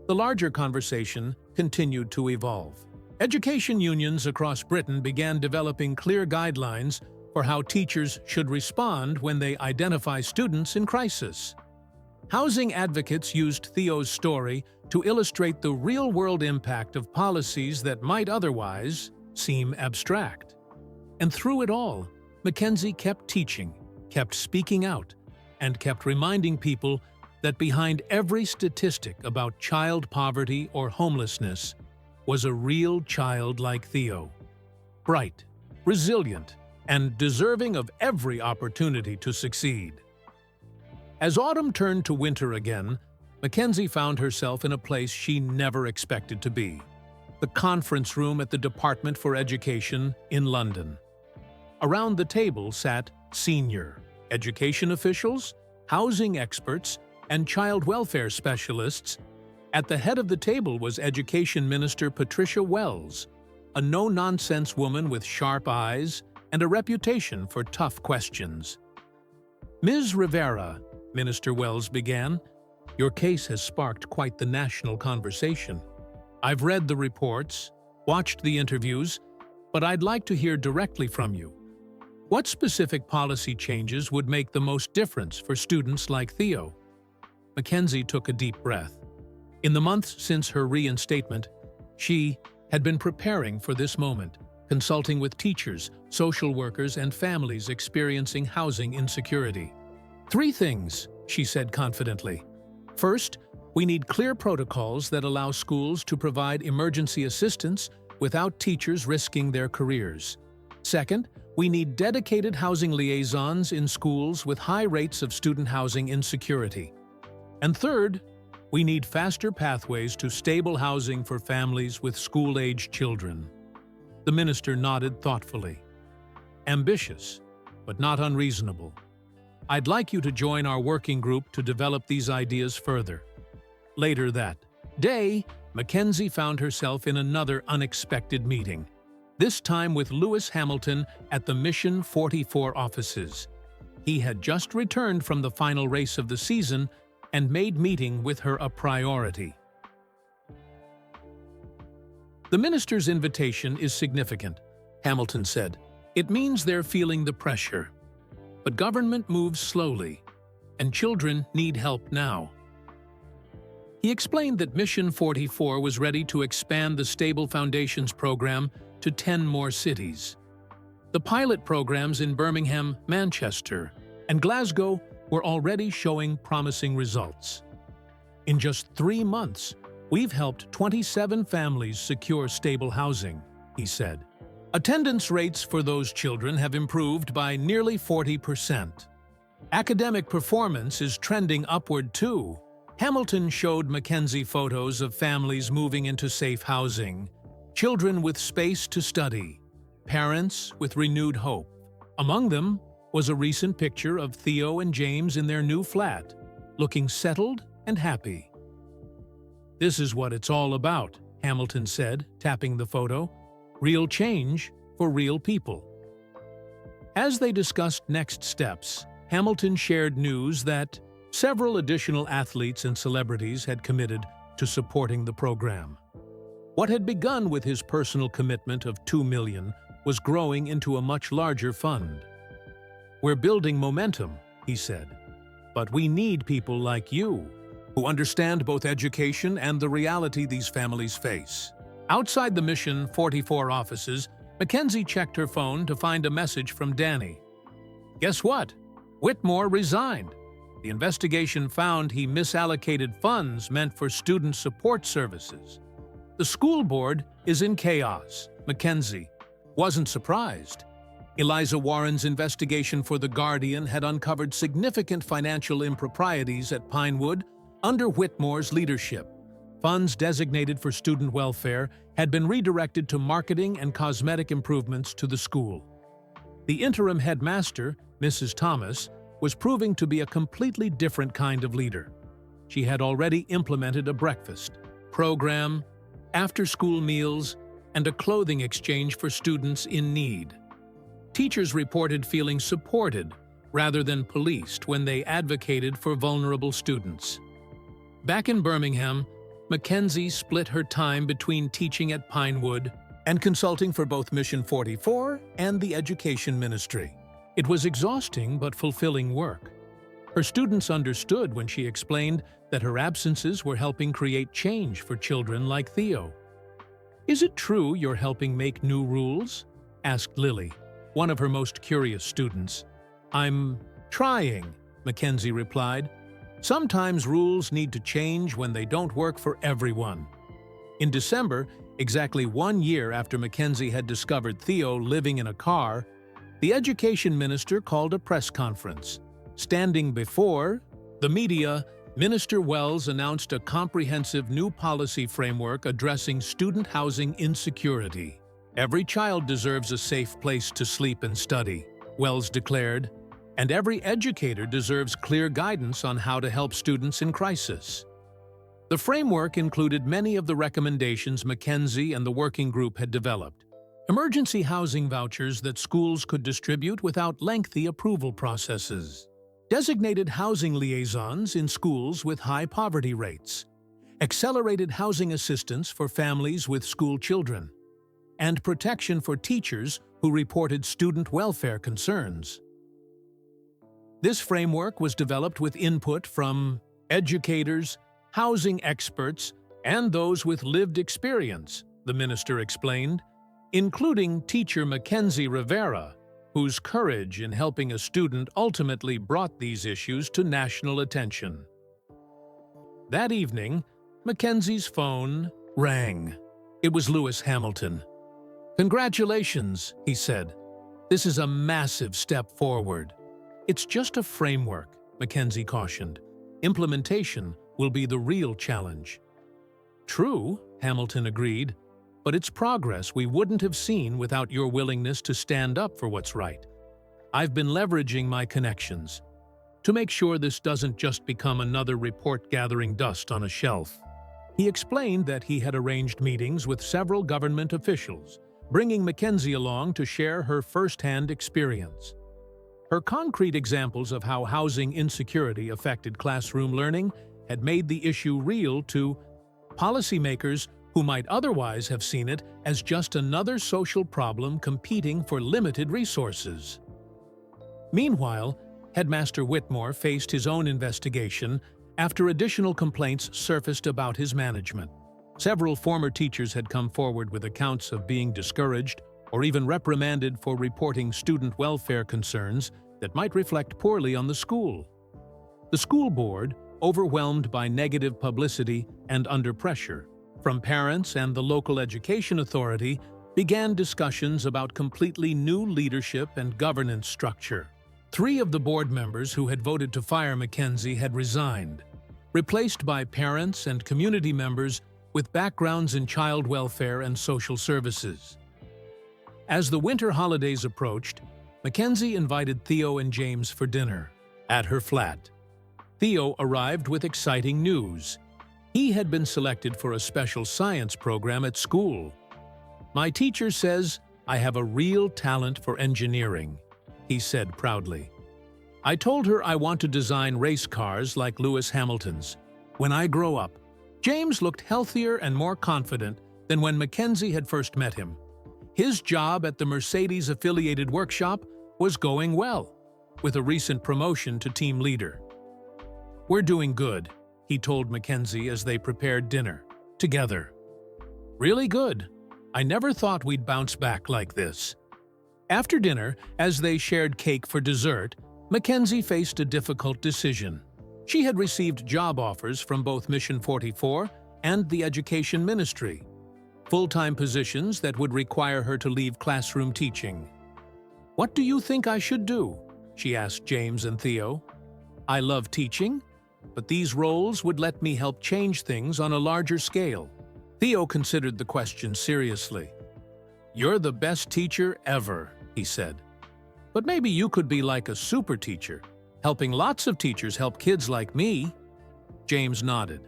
The larger conversation continued to evolve. Education unions across Britain began developing clear guidelines for how teachers should respond when they identify students in crisis. Housing advocates used Theo's story to illustrate the real-world impact of policies that might otherwise seem abstract. And through it all, Mackenzie kept teaching, kept speaking out, and kept reminding people that behind every statistic about child poverty or homelessness was a real child like Theo. Bright, resilient, and deserving of every opportunity to succeed. As autumn turned to winter again, Mackenzie found herself in a place she never expected to be: the conference room at the Department for Education in London. Around the table sat senior education officials, housing experts, and child welfare specialists, At the head of the table was Education Minister Patricia Wells, a no-nonsense woman with sharp eyes and a reputation for tough questions. "Ms. Rivera," Minister Wells began, "your case has sparked quite the national conversation. I've read the reports, watched the interviews, but I'd like to hear directly from you. What specific policy changes would make the most difference for students like Theo?" Mackenzie took a deep breath. In the months since her reinstatement, she had been preparing for this moment, consulting with teachers, social workers, and families experiencing housing insecurity. "Three things," she said confidently. "First, we need clear protocols that allow schools to provide emergency assistance without teachers risking their careers. Second, we need dedicated housing liaisons in schools with high rates of student housing insecurity. And third, we need faster pathways to stable housing for families with school-age children." The minister nodded thoughtfully. "Ambitious, but not unreasonable. I'd like you to join our working group to develop these ideas further." Later that day, Mackenzie found herself in another unexpected meeting, this time with Lewis Hamilton at the Mission 44 offices. He had just returned from the final race of the season and made meeting with her a priority. "The minister's invitation is significant," Hamilton said. "It means they're feeling the pressure. But government moves slowly, and children need help now." He explained that Mission 44 was ready to expand the Stable Foundations program to 10 more cities. The pilot programs in Birmingham, Manchester, and Glasgow were already showing promising results. "In just 3 months, we've helped 27 families secure stable housing," he said. "Attendance rates for those children have improved by nearly 40%. Academic performance is trending upward too." Hamilton showed Mackenzie photos of families moving into safe housing, children with space to study, parents with renewed hope. Among them was a recent picture of Theo and James in their new flat, looking settled and happy. "This is what it's all about," Hamilton said, tapping the photo. "Real change for real people." As they discussed next steps, Hamilton shared news that several additional athletes and celebrities had committed to supporting the program. What had begun with his personal commitment of $2 million was growing into a much larger fund. "We're building momentum," he said, "but we need people like you, who understand both education and the reality these families face." Outside the Mission 44 offices, Mackenzie checked her phone to find a message from Danny. "Guess what? Whitmore resigned. The investigation found he misallocated funds meant for student support services. The school board is in chaos." Mackenzie wasn't surprised. Eliza Warren's investigation for The Guardian had uncovered significant financial improprieties at Pinewood under Whitmore's leadership. Funds designated for student welfare had been redirected to marketing and cosmetic improvements to the school. The interim headmaster, Mrs. Thomas, was proving to be a completely different kind of leader. She had already implemented a breakfast program, after-school meals, and a clothing exchange for students in need. Teachers reported feeling supported rather than policed when they advocated for vulnerable students. Back in Birmingham, Mackenzie split her time between teaching at Pinewood and consulting for both Mission 44 and the Education Ministry. It was exhausting but fulfilling work. Her students understood when she explained that her absences were helping create change for children like Theo. "Is it true you're helping make new rules?" asked Lily, one of her most curious students. "I'm trying," Mackenzie replied. "Sometimes rules need to change when they don't work for everyone." In December, exactly 1 year after Mackenzie had discovered Theo living in a car, the education minister called a press conference. Standing before the media, Minister Wells announced a comprehensive new policy framework addressing student housing insecurity. "Every child deserves a safe place to sleep and study," Wells declared, "and every educator deserves clear guidance on how to help students in crisis." The framework included many of the recommendations Mackenzie and the working group had developed. Emergency housing vouchers that schools could distribute without lengthy approval processes. Designated housing liaisons in schools with high poverty rates. Accelerated housing assistance for families with school children. And protection for teachers who reported student welfare concerns. This framework was developed with input from educators, housing experts, and those with lived experience, the minister explained, including teacher Mackenzie Rivera, whose courage in helping a student ultimately brought these issues to national attention. That evening, Mackenzie's phone rang. It was Lewis Hamilton. "Congratulations," he said. "This is a massive step forward." "It's just a framework," Mackenzie cautioned. "Implementation will be the real challenge." "True," Hamilton agreed, "but it's progress we wouldn't have seen without your willingness to stand up for what's right. I've been leveraging my connections to make sure this doesn't just become another report gathering dust on a shelf." He explained that he had arranged meetings with several government officials, bringing Mackenzie along to share her first-hand experience. Her concrete examples of how housing insecurity affected classroom learning had made the issue real to policymakers who might otherwise have seen it as just another social problem competing for limited resources. Meanwhile, Headmaster Whitmore faced his own investigation after additional complaints surfaced about his management. Several former teachers had come forward with accounts of being discouraged or even reprimanded for reporting student welfare concerns that might reflect poorly on the school. The school board, overwhelmed by negative publicity and under pressure from parents and the local education authority, began discussions about completely new leadership and governance structure. 3 of the board members who had voted to fire Mackenzie had resigned, replaced by parents and community members with backgrounds in child welfare and social services. As the winter holidays approached, Mackenzie invited Theo and James for dinner at her flat. Theo arrived with exciting news. He had been selected for a special science program at school. "My teacher says I have a real talent for engineering," he said proudly. "I told her I want to design race cars like Lewis Hamilton's when I grow up." James looked healthier and more confident than when Mackenzie had first met him. His job at the Mercedes-affiliated workshop was going well, with a recent promotion to team leader. "We're doing good," he told Mackenzie as they prepared dinner together. "Really good. I never thought we'd bounce back like this." After dinner, as they shared cake for dessert, Mackenzie faced a difficult decision. She had received job offers from both Mission 44 and the Education Ministry, full-time positions that would require her to leave classroom teaching. "What do you think I should do?" she asked James and Theo. "I love teaching, but these roles would let me help change things on a larger scale." Theo considered the question seriously. "You're the best teacher ever," he said. "But maybe you could be like a super teacher, helping lots of teachers help kids like me." James nodded.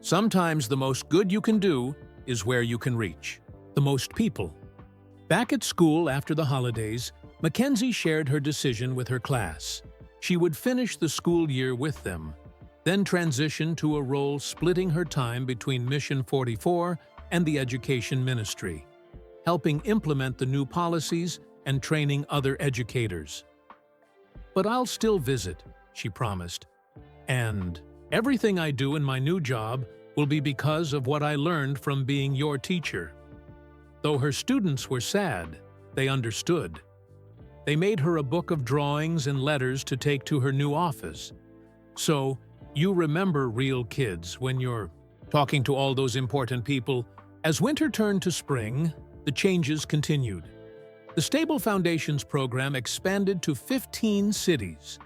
"Sometimes the most good you can do is where you can reach the most people." Back at school after the holidays, Mackenzie shared her decision with her class. She would finish the school year with them, then transition to a role splitting her time between Mission 44 and the Education Ministry, helping implement the new policies and training other educators. "But I'll still visit," she promised. "And everything I do in my new job will be because of what I learned from being your teacher." Though her students were sad, they understood. They made her a book of drawings and letters to take to her new office. "So, you remember real kids when you're talking to all those important people." As winter turned to spring, the changes continued. The Stable Foundations program expanded to 15 cities.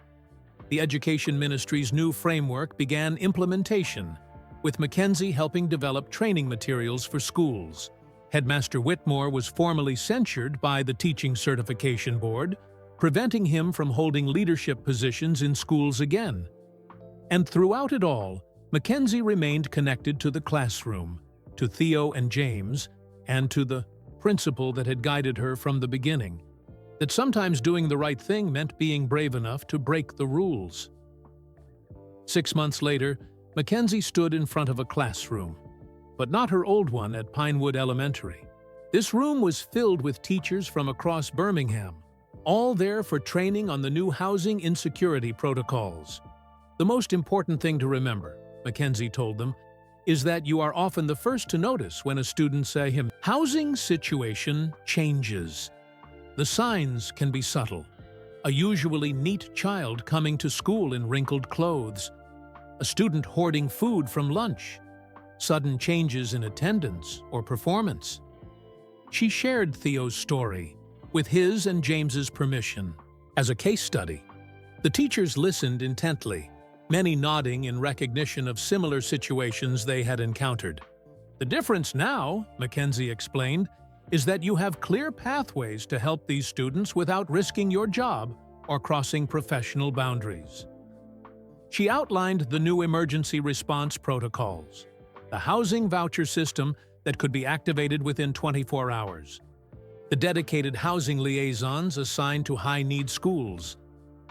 The Education Ministry's new framework began implementation, with Mackenzie helping develop training materials for schools. Headmaster Whitmore was formally censured by the Teaching Certification Board, preventing him from holding leadership positions in schools again. And throughout it all, Mackenzie remained connected to the classroom, to Theo and James, and to the principle that had guided her from the beginning, that sometimes doing the right thing meant being brave enough to break the rules. 6 months later, Mackenzie stood in front of a classroom, but not her old one at Pinewood Elementary. This room was filled with teachers from across Birmingham, all there for training on the new housing insecurity protocols. The most important thing to remember, Mackenzie told them, is that you are often the first to notice when a student says, "Housing situation changes." The signs can be subtle. A usually neat child coming to school in wrinkled clothes, a student hoarding food from lunch, sudden changes in attendance or performance. She shared Theo's story, with his and James's permission, as a case study. The teachers listened intently, many nodding in recognition of similar situations they had encountered. The difference now, Mackenzie explained, is that you have clear pathways to help these students without risking your job or crossing professional boundaries. She outlined the new emergency response protocols, the housing voucher system that could be activated within 24 hours, the dedicated housing liaisons assigned to high-need schools,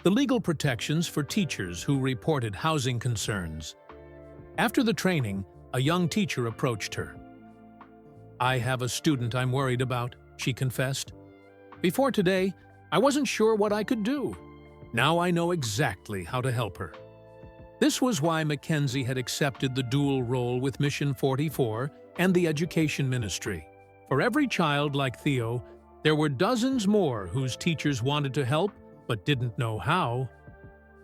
the legal protections for teachers who reported housing concerns. After the training, a young teacher approached her. "I have a student I'm worried about," she confessed. "Before today, I wasn't sure what I could do. Now I know exactly how to help her." This was why Mackenzie had accepted the dual role with Mission 44 and the Education Ministry. For every child like Theo, there were dozens more whose teachers wanted to help but didn't know how.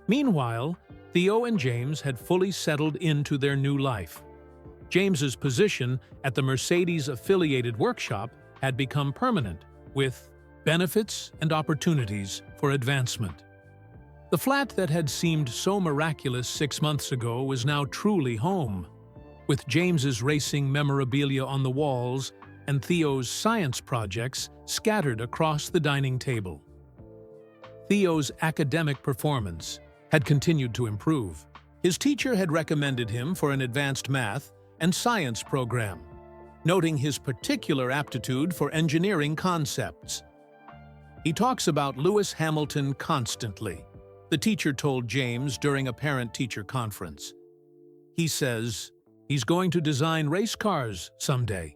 Meanwhile, Theo and James had fully settled into their new life. James's position at the Mercedes-affiliated workshop had become permanent, with benefits and opportunities for advancement. The flat that had seemed so miraculous 6 months ago was now truly home, with James's racing memorabilia on the walls and Theo's science projects scattered across the dining table. Theo's academic performance had continued to improve. His teacher had recommended him for an advanced math and science program, noting his particular aptitude for engineering concepts. "He talks about Lewis Hamilton constantly," the teacher told James during a parent-teacher conference. "He says he's going to design race cars someday."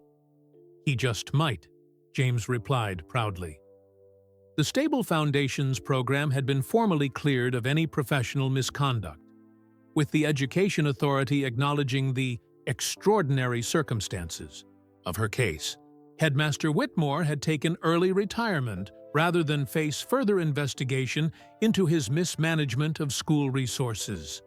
"He just might," James replied proudly. The Stable Foundations program had been formally cleared of any professional misconduct, with the Education Authority acknowledging the extraordinary circumstances of her case. Headmaster Whitmore had taken early retirement rather than face further investigation into his mismanagement of school resources.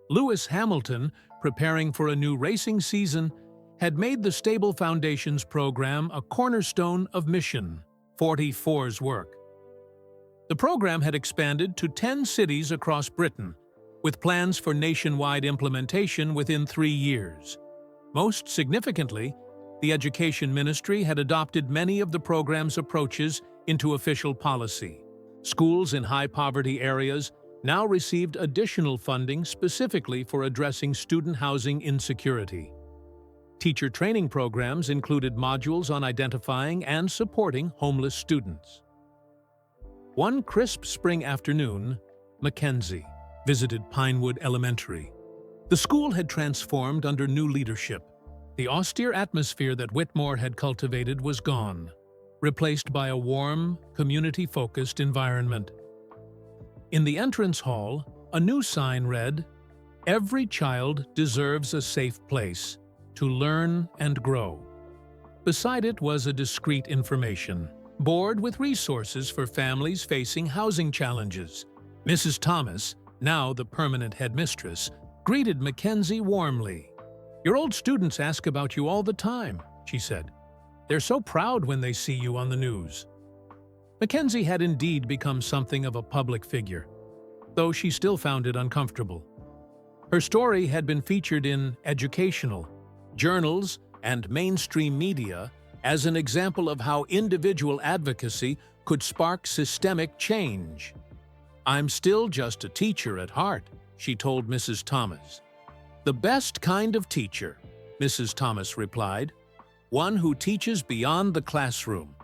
Lewis Hamilton, preparing for a new racing season, had made the Stable Foundations program a cornerstone of Mission 44's work. The program had expanded to 10 cities across Britain, with plans for nationwide implementation within 3 years. Most significantly, the Education Ministry had adopted many of the program's approaches into official policy. Schools in high-poverty areas now received additional funding specifically for addressing student housing insecurity. Teacher training programs included modules on identifying and supporting homeless students. One crisp spring afternoon, Mackenzie visited Pinewood Elementary. The school had transformed under new leadership. The austere atmosphere that Whitmore had cultivated was gone, replaced by a warm, community-focused environment. In the entrance hall, a new sign read, "Every child deserves a safe place to learn and grow." Beside it was a discreet information board with resources for families facing housing challenges. Mrs. Thomas, now the permanent headmistress, greeted Mackenzie warmly. "Your old students ask about you all the time," she said. "They're so proud when they see you on the news." Mackenzie had indeed become something of a public figure, though she still found it uncomfortable. Her story had been featured in educational journals and mainstream media as an example of how individual advocacy could spark systemic change. "I'm still just a teacher at heart," she told Mrs. Thomas. "The best kind of teacher," Mrs. Thomas replied. "One who teaches beyond the classroom."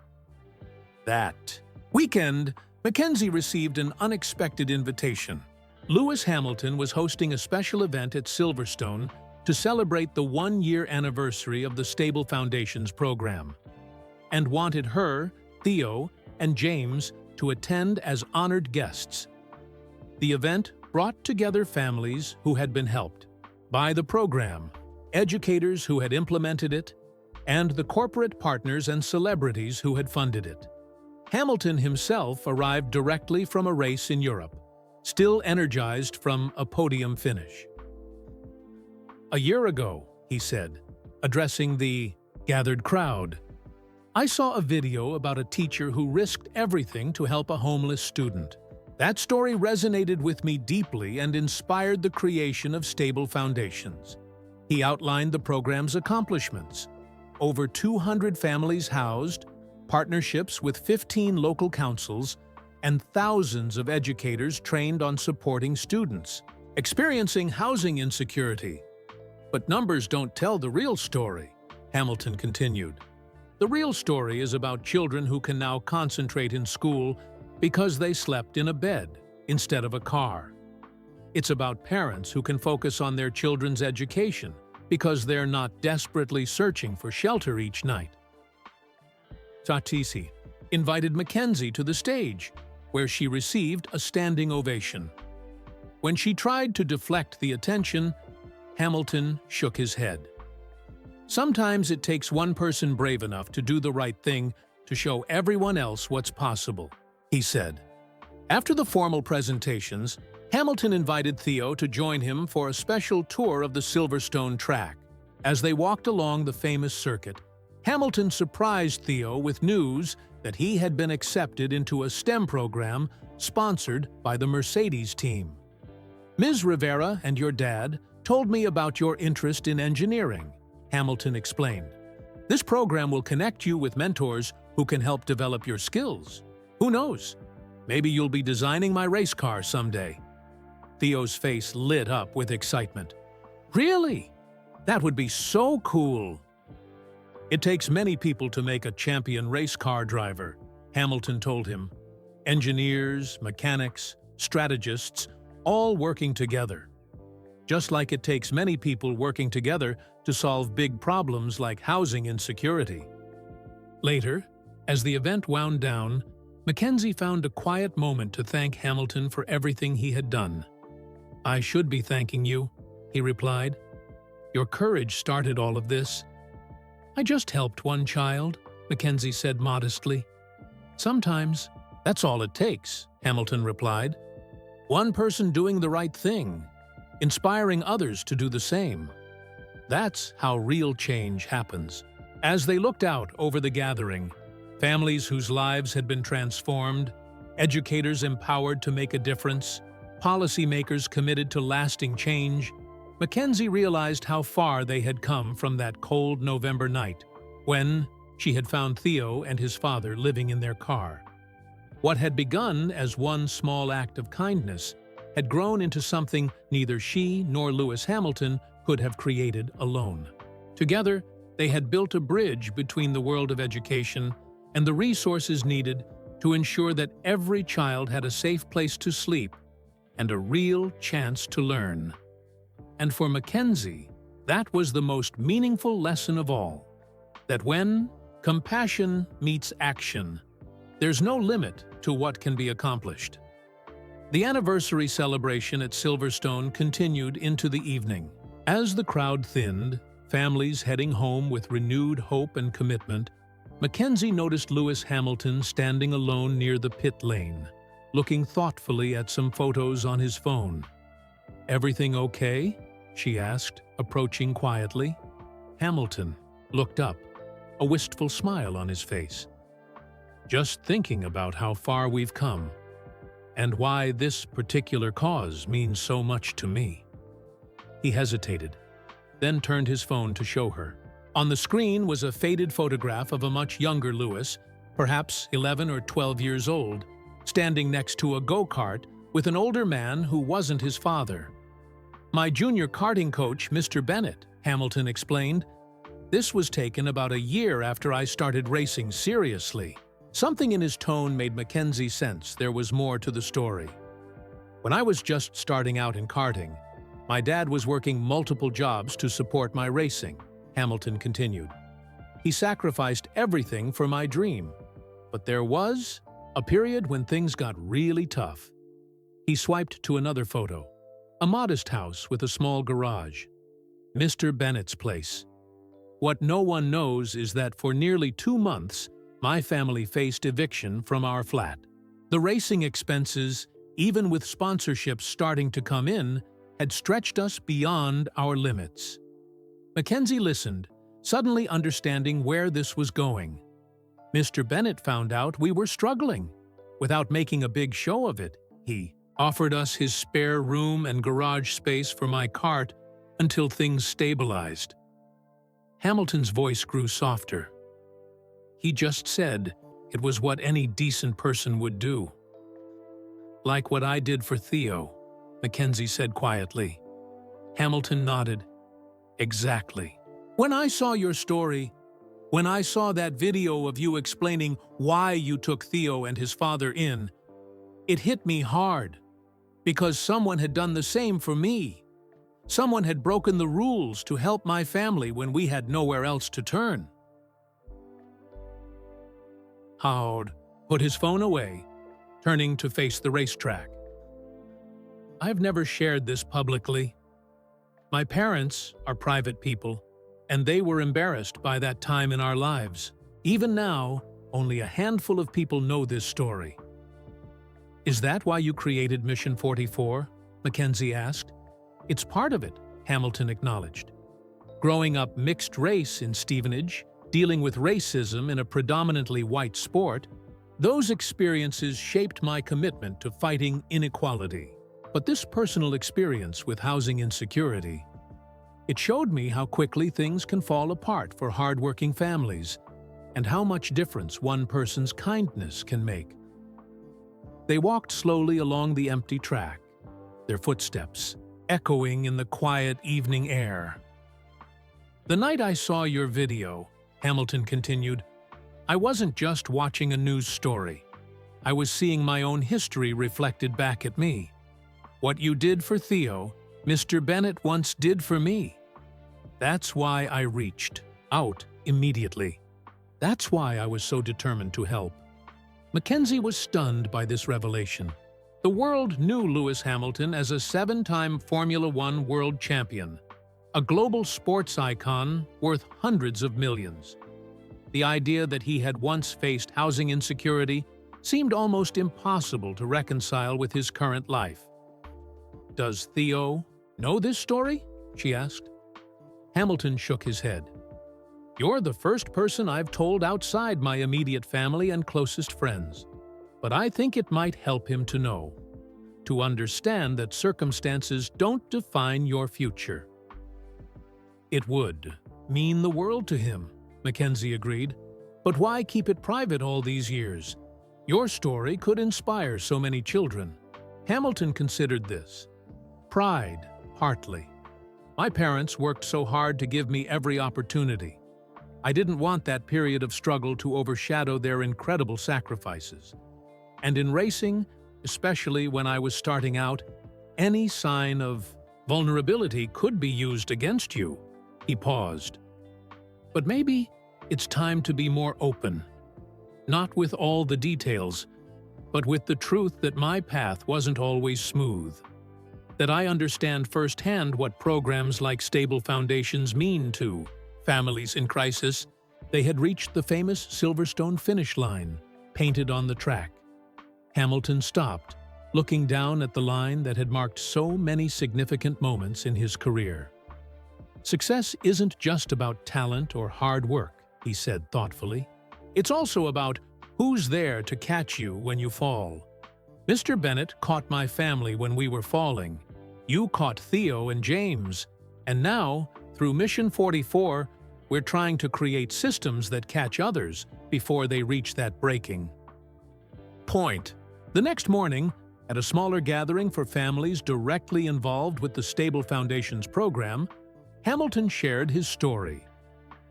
That weekend, Mackenzie received an unexpected invitation. Lewis Hamilton was hosting a special event at Silverstone to celebrate the one-year anniversary of the Stable Foundations program, and wanted her, Theo, and James to attend as honored guests. The event brought together families who had been helped by the program, educators who had implemented it, and the corporate partners and celebrities who had funded it. Hamilton himself arrived directly from a race in Europe, still energized from a podium finish. "A year ago," he said, addressing the gathered crowd, "I saw a video about a teacher who risked everything to help a homeless student. That story resonated with me deeply and inspired the creation of Stable Foundations." He outlined the program's accomplishments: over 200 families housed, partnerships with 15 local councils, and thousands of educators trained on supporting students experiencing housing insecurity. "But numbers don't tell the real story," Hamilton continued. "The real story is about children who can now concentrate in school because they slept in a bed instead of a car. It's about parents who can focus on their children's education because they're not desperately searching for shelter each night." Tatisi invited Mackenzie to the stage, where she received a standing ovation. When she tried to deflect the attention, Hamilton shook his head. "Sometimes it takes one person brave enough to do the right thing to show everyone else what's possible," he said. After the formal presentations, Hamilton invited Theo to join him for a special tour of the Silverstone track. As they walked along the famous circuit, Hamilton surprised Theo with news that he had been accepted into a STEM program sponsored by the Mercedes team. "Ms. Rivera and your dad told me about your interest in engineering," Hamilton explained. "This program will connect you with mentors who can help develop your skills. Who knows? Maybe you'll be designing my race car someday." Theo's face lit up with excitement. "Really? That would be so cool." "It takes many people to make a champion race car driver," Hamilton told him. "Engineers, mechanics, strategists, all working together. Just like it takes many people working together to solve big problems like housing insecurity." Later, as the event wound down, Mackenzie found a quiet moment to thank Hamilton for everything he had done. "I should be thanking you," he replied. "Your courage started all of this." "I just helped one child," Mackenzie said modestly. "Sometimes that's all it takes," Hamilton replied. "One person doing the right thing, inspiring others to do the same. That's how real change happens." As they looked out over the gathering, families whose lives had been transformed, educators empowered to make a difference, policymakers committed to lasting change, Mackenzie realized how far they had come from that cold November night when she had found Theo and his father living in their car. What had begun as one small act of kindness had grown into something neither she nor Lewis Hamilton could have created alone. Together, they had built a bridge between the world of education and the resources needed to ensure that every child had a safe place to sleep and a real chance to learn. And for Mackenzie, that was the most meaningful lesson of all, that when compassion meets action, there's no limit to what can be accomplished. The anniversary celebration at Silverstone continued into the evening. As the crowd thinned, families heading home with renewed hope and commitment, Mackenzie noticed Lewis Hamilton standing alone near the pit lane, looking thoughtfully at some photos on his phone. "Everything okay?" she asked, approaching quietly. Hamilton looked up, a wistful smile on his face. "Just thinking about how far we've come, and why this particular cause means so much to me." He hesitated, then turned his phone to show her. On the screen was a faded photograph of a much younger Lewis, perhaps 11 or 12 years old, standing next to a go-kart with an older man who wasn't his father. My junior karting coach, Mr. Bennett, Hamilton explained. This was taken about a year after I started racing seriously. Something in his tone made Mackenzie sense there was more to the story. When I was just starting out in karting, my dad was working multiple jobs to support my racing, Hamilton continued. He sacrificed everything for my dream. But there was a period when things got really tough. He swiped to another photo, a modest house with a small garage. Mr. Bennett's place. What no one knows is that for nearly 2 months, my family faced eviction from our flat. The racing expenses, even with sponsorships starting to come in, had stretched us beyond our limits. Mackenzie listened, suddenly understanding where this was going. Mr. Bennett found out we were struggling. Without making a big show of it, he offered us his spare room and garage space for my cart until things stabilized. Hamilton's voice grew softer. He just said it was what any decent person would do. Like what I did for Theo, Mackenzie said quietly. Hamilton nodded. Exactly. When I saw your story, when I saw that video of you explaining why you took Theo and his father in, it hit me hard, because someone had done the same for me. Someone had broken the rules to help my family when we had nowhere else to turn. Howard put his phone away, turning to face the racetrack. I've never shared this publicly. My parents are private people, and they were embarrassed by that time in our lives. Even now, only a handful of people know this story. Is that why you created Mission 44? Mackenzie asked. It's part of it, Hamilton acknowledged. Growing up mixed race in Stevenage, dealing with racism in a predominantly white sport, those experiences shaped my commitment to fighting inequality. But this personal experience with housing insecurity, it showed me how quickly things can fall apart for hardworking families and how much difference one person's kindness can make. They walked slowly along the empty track, their footsteps echoing in the quiet evening air. The night I saw your video, Hamilton continued, I wasn't just watching a news story. I was seeing my own history reflected back at me. What you did for Theo, Mr. Bennett once did for me. That's why I reached out immediately. That's why I was so determined to help. Mackenzie was stunned by this revelation. The world knew Lewis Hamilton as a 7-time Formula One world champion, a global sports icon worth hundreds of millions. The idea that he had once faced housing insecurity seemed almost impossible to reconcile with his current life. Does Theo know this story? She asked. Hamilton shook his head. You're the first person I've told outside my immediate family and closest friends. But I think it might help him to know, to understand that circumstances don't define your future. It would mean the world to him, Mackenzie agreed. But why keep it private all these years? Your story could inspire so many children. Hamilton considered this. Pride, partly. My parents worked so hard to give me every opportunity. I didn't want that period of struggle to overshadow their incredible sacrifices. And in racing, especially when I was starting out, any sign of vulnerability could be used against you. He paused. But maybe it's time to be more open. Not with all the details, but with the truth that my path wasn't always smooth. That I understand firsthand what programs like Stable Foundations mean to families in crisis. They had reached the famous Silverstone finish line, painted on the track. Hamilton stopped, looking down at the line that had marked so many significant moments in his career. Success isn't just about talent or hard work, he said thoughtfully. It's also about who's there to catch you when you fall. Mr. Bennett caught my family when we were falling. You caught Theo and James. And now, through Mission 44, we're trying to create systems that catch others before they reach that breaking point. The next morning, At a smaller gathering for families directly involved with the Stable Foundation's program, Hamilton shared his story,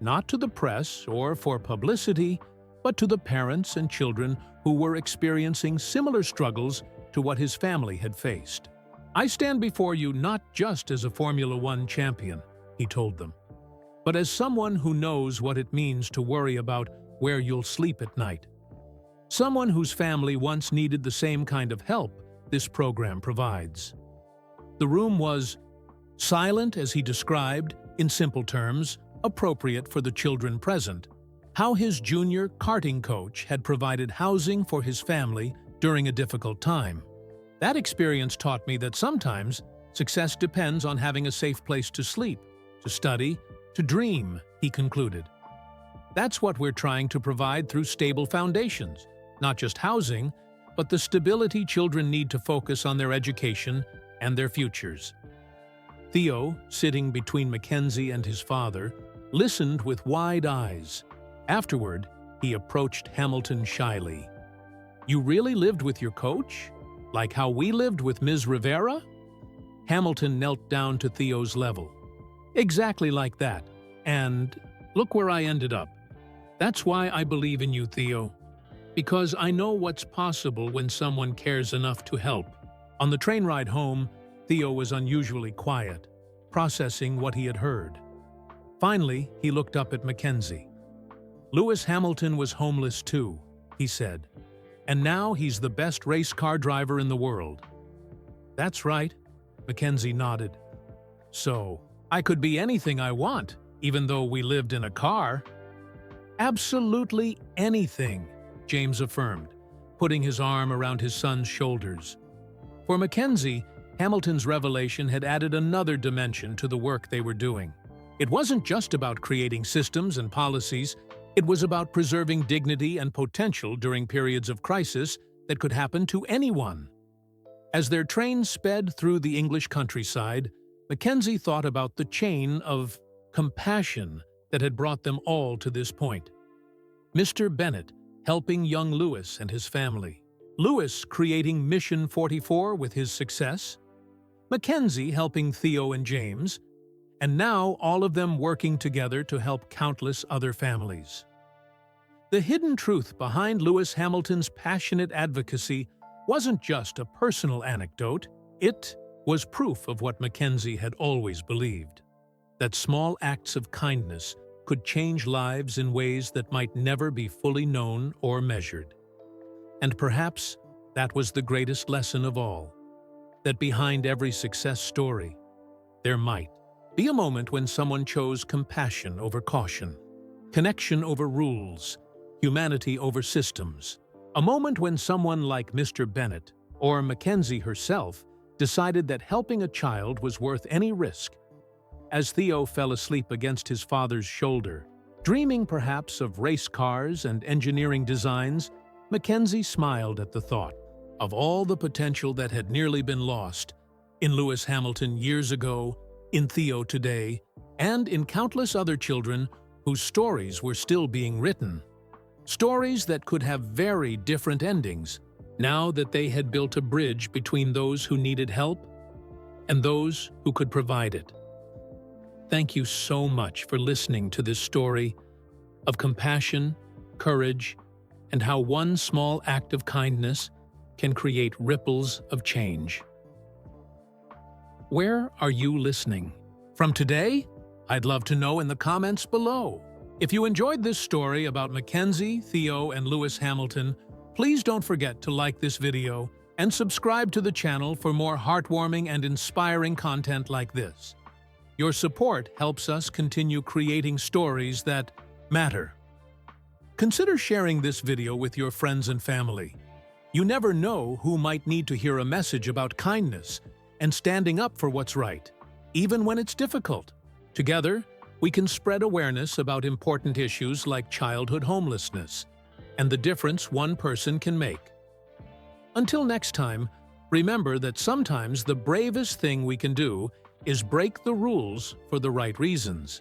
not to the press or for publicity, but to the parents and children who were experiencing similar struggles to what his family had faced. "I stand before you not just as a Formula One champion," he told them, "but as someone who knows what it means to worry about where you'll sleep at night. Someone whose family once needed the same kind of help this program provides." The room was silent as he described, in simple terms, appropriate for the children present, how his junior karting coach had provided housing for his family during a difficult time. "That experience taught me that sometimes success depends on having a safe place to sleep, to study, to dream," he concluded. "That's what we're trying to provide through Stable Foundations, not just housing, but the stability children need to focus on their education and their futures." Theo, sitting between Mackenzie and his father, listened with wide eyes. Afterward, he approached Hamilton shyly. "You really lived with your coach? Like how we lived with Ms. Rivera?" Hamilton knelt down to Theo's level. "Exactly like that. And look where I ended up. That's why I believe in you, Theo. Because I know what's possible when someone cares enough to help." On the train ride home, Theo was unusually quiet, processing what he had heard. Finally, he looked up at Mackenzie. "Lewis Hamilton was homeless too," he said. "And now he's the best race car driver in the world." "That's right," Mackenzie nodded. "So, I could be anything I want, even though we lived in a car?" "Absolutely anything," James affirmed, putting his arm around his son's shoulders. For Mackenzie, Hamilton's revelation had added another dimension to the work they were doing. It wasn't just about creating systems and policies, it was about preserving dignity and potential during periods of crisis that could happen to anyone. As their train sped through the English countryside, Mackenzie thought about the chain of compassion that had brought them all to this point. Mr. Bennett helping young Lewis and his family, Lewis creating Mission 44 with his success, Mackenzie helping Theo and James, and now all of them working together to help countless other families. The hidden truth behind Lewis Hamilton's passionate advocacy wasn't just a personal anecdote, it was proof of what Mackenzie had always believed, that small acts of kindness could change lives in ways that might never be fully known or measured. And perhaps that was the greatest lesson of all, that behind every success story, there might be a moment when someone chose compassion over caution, connection over rules, humanity over systems. A moment when someone like Mr. Bennett or Mackenzie herself decided that helping a child was worth any risk. As Theo fell asleep against his father's shoulder, dreaming perhaps of race cars and engineering designs, Mackenzie smiled at the thought of all the potential that had nearly been lost in Lewis Hamilton years ago, in Theo today, and in countless other children whose stories were still being written. Stories that could have very different endings, now that they had built a bridge between those who needed help and those who could provide it. Thank you so much for listening to this story of compassion, courage, and how one small act of kindness can create ripples of change. Where are you listening from today? I'd love to know in the comments below. If you enjoyed this story about Mackenzie, Theo, and Lewis Hamilton, please don't forget to like this video and subscribe to the channel for more heartwarming and inspiring content like this. Your support helps us continue creating stories that matter. Consider sharing this video with your friends and family. You never know who might need to hear a message about kindness and standing up for what's right, even when it's difficult. Together, we can spread awareness about important issues like childhood homelessness and the difference one person can make. Until next time, remember that sometimes the bravest thing we can do is break the rules for the right reasons.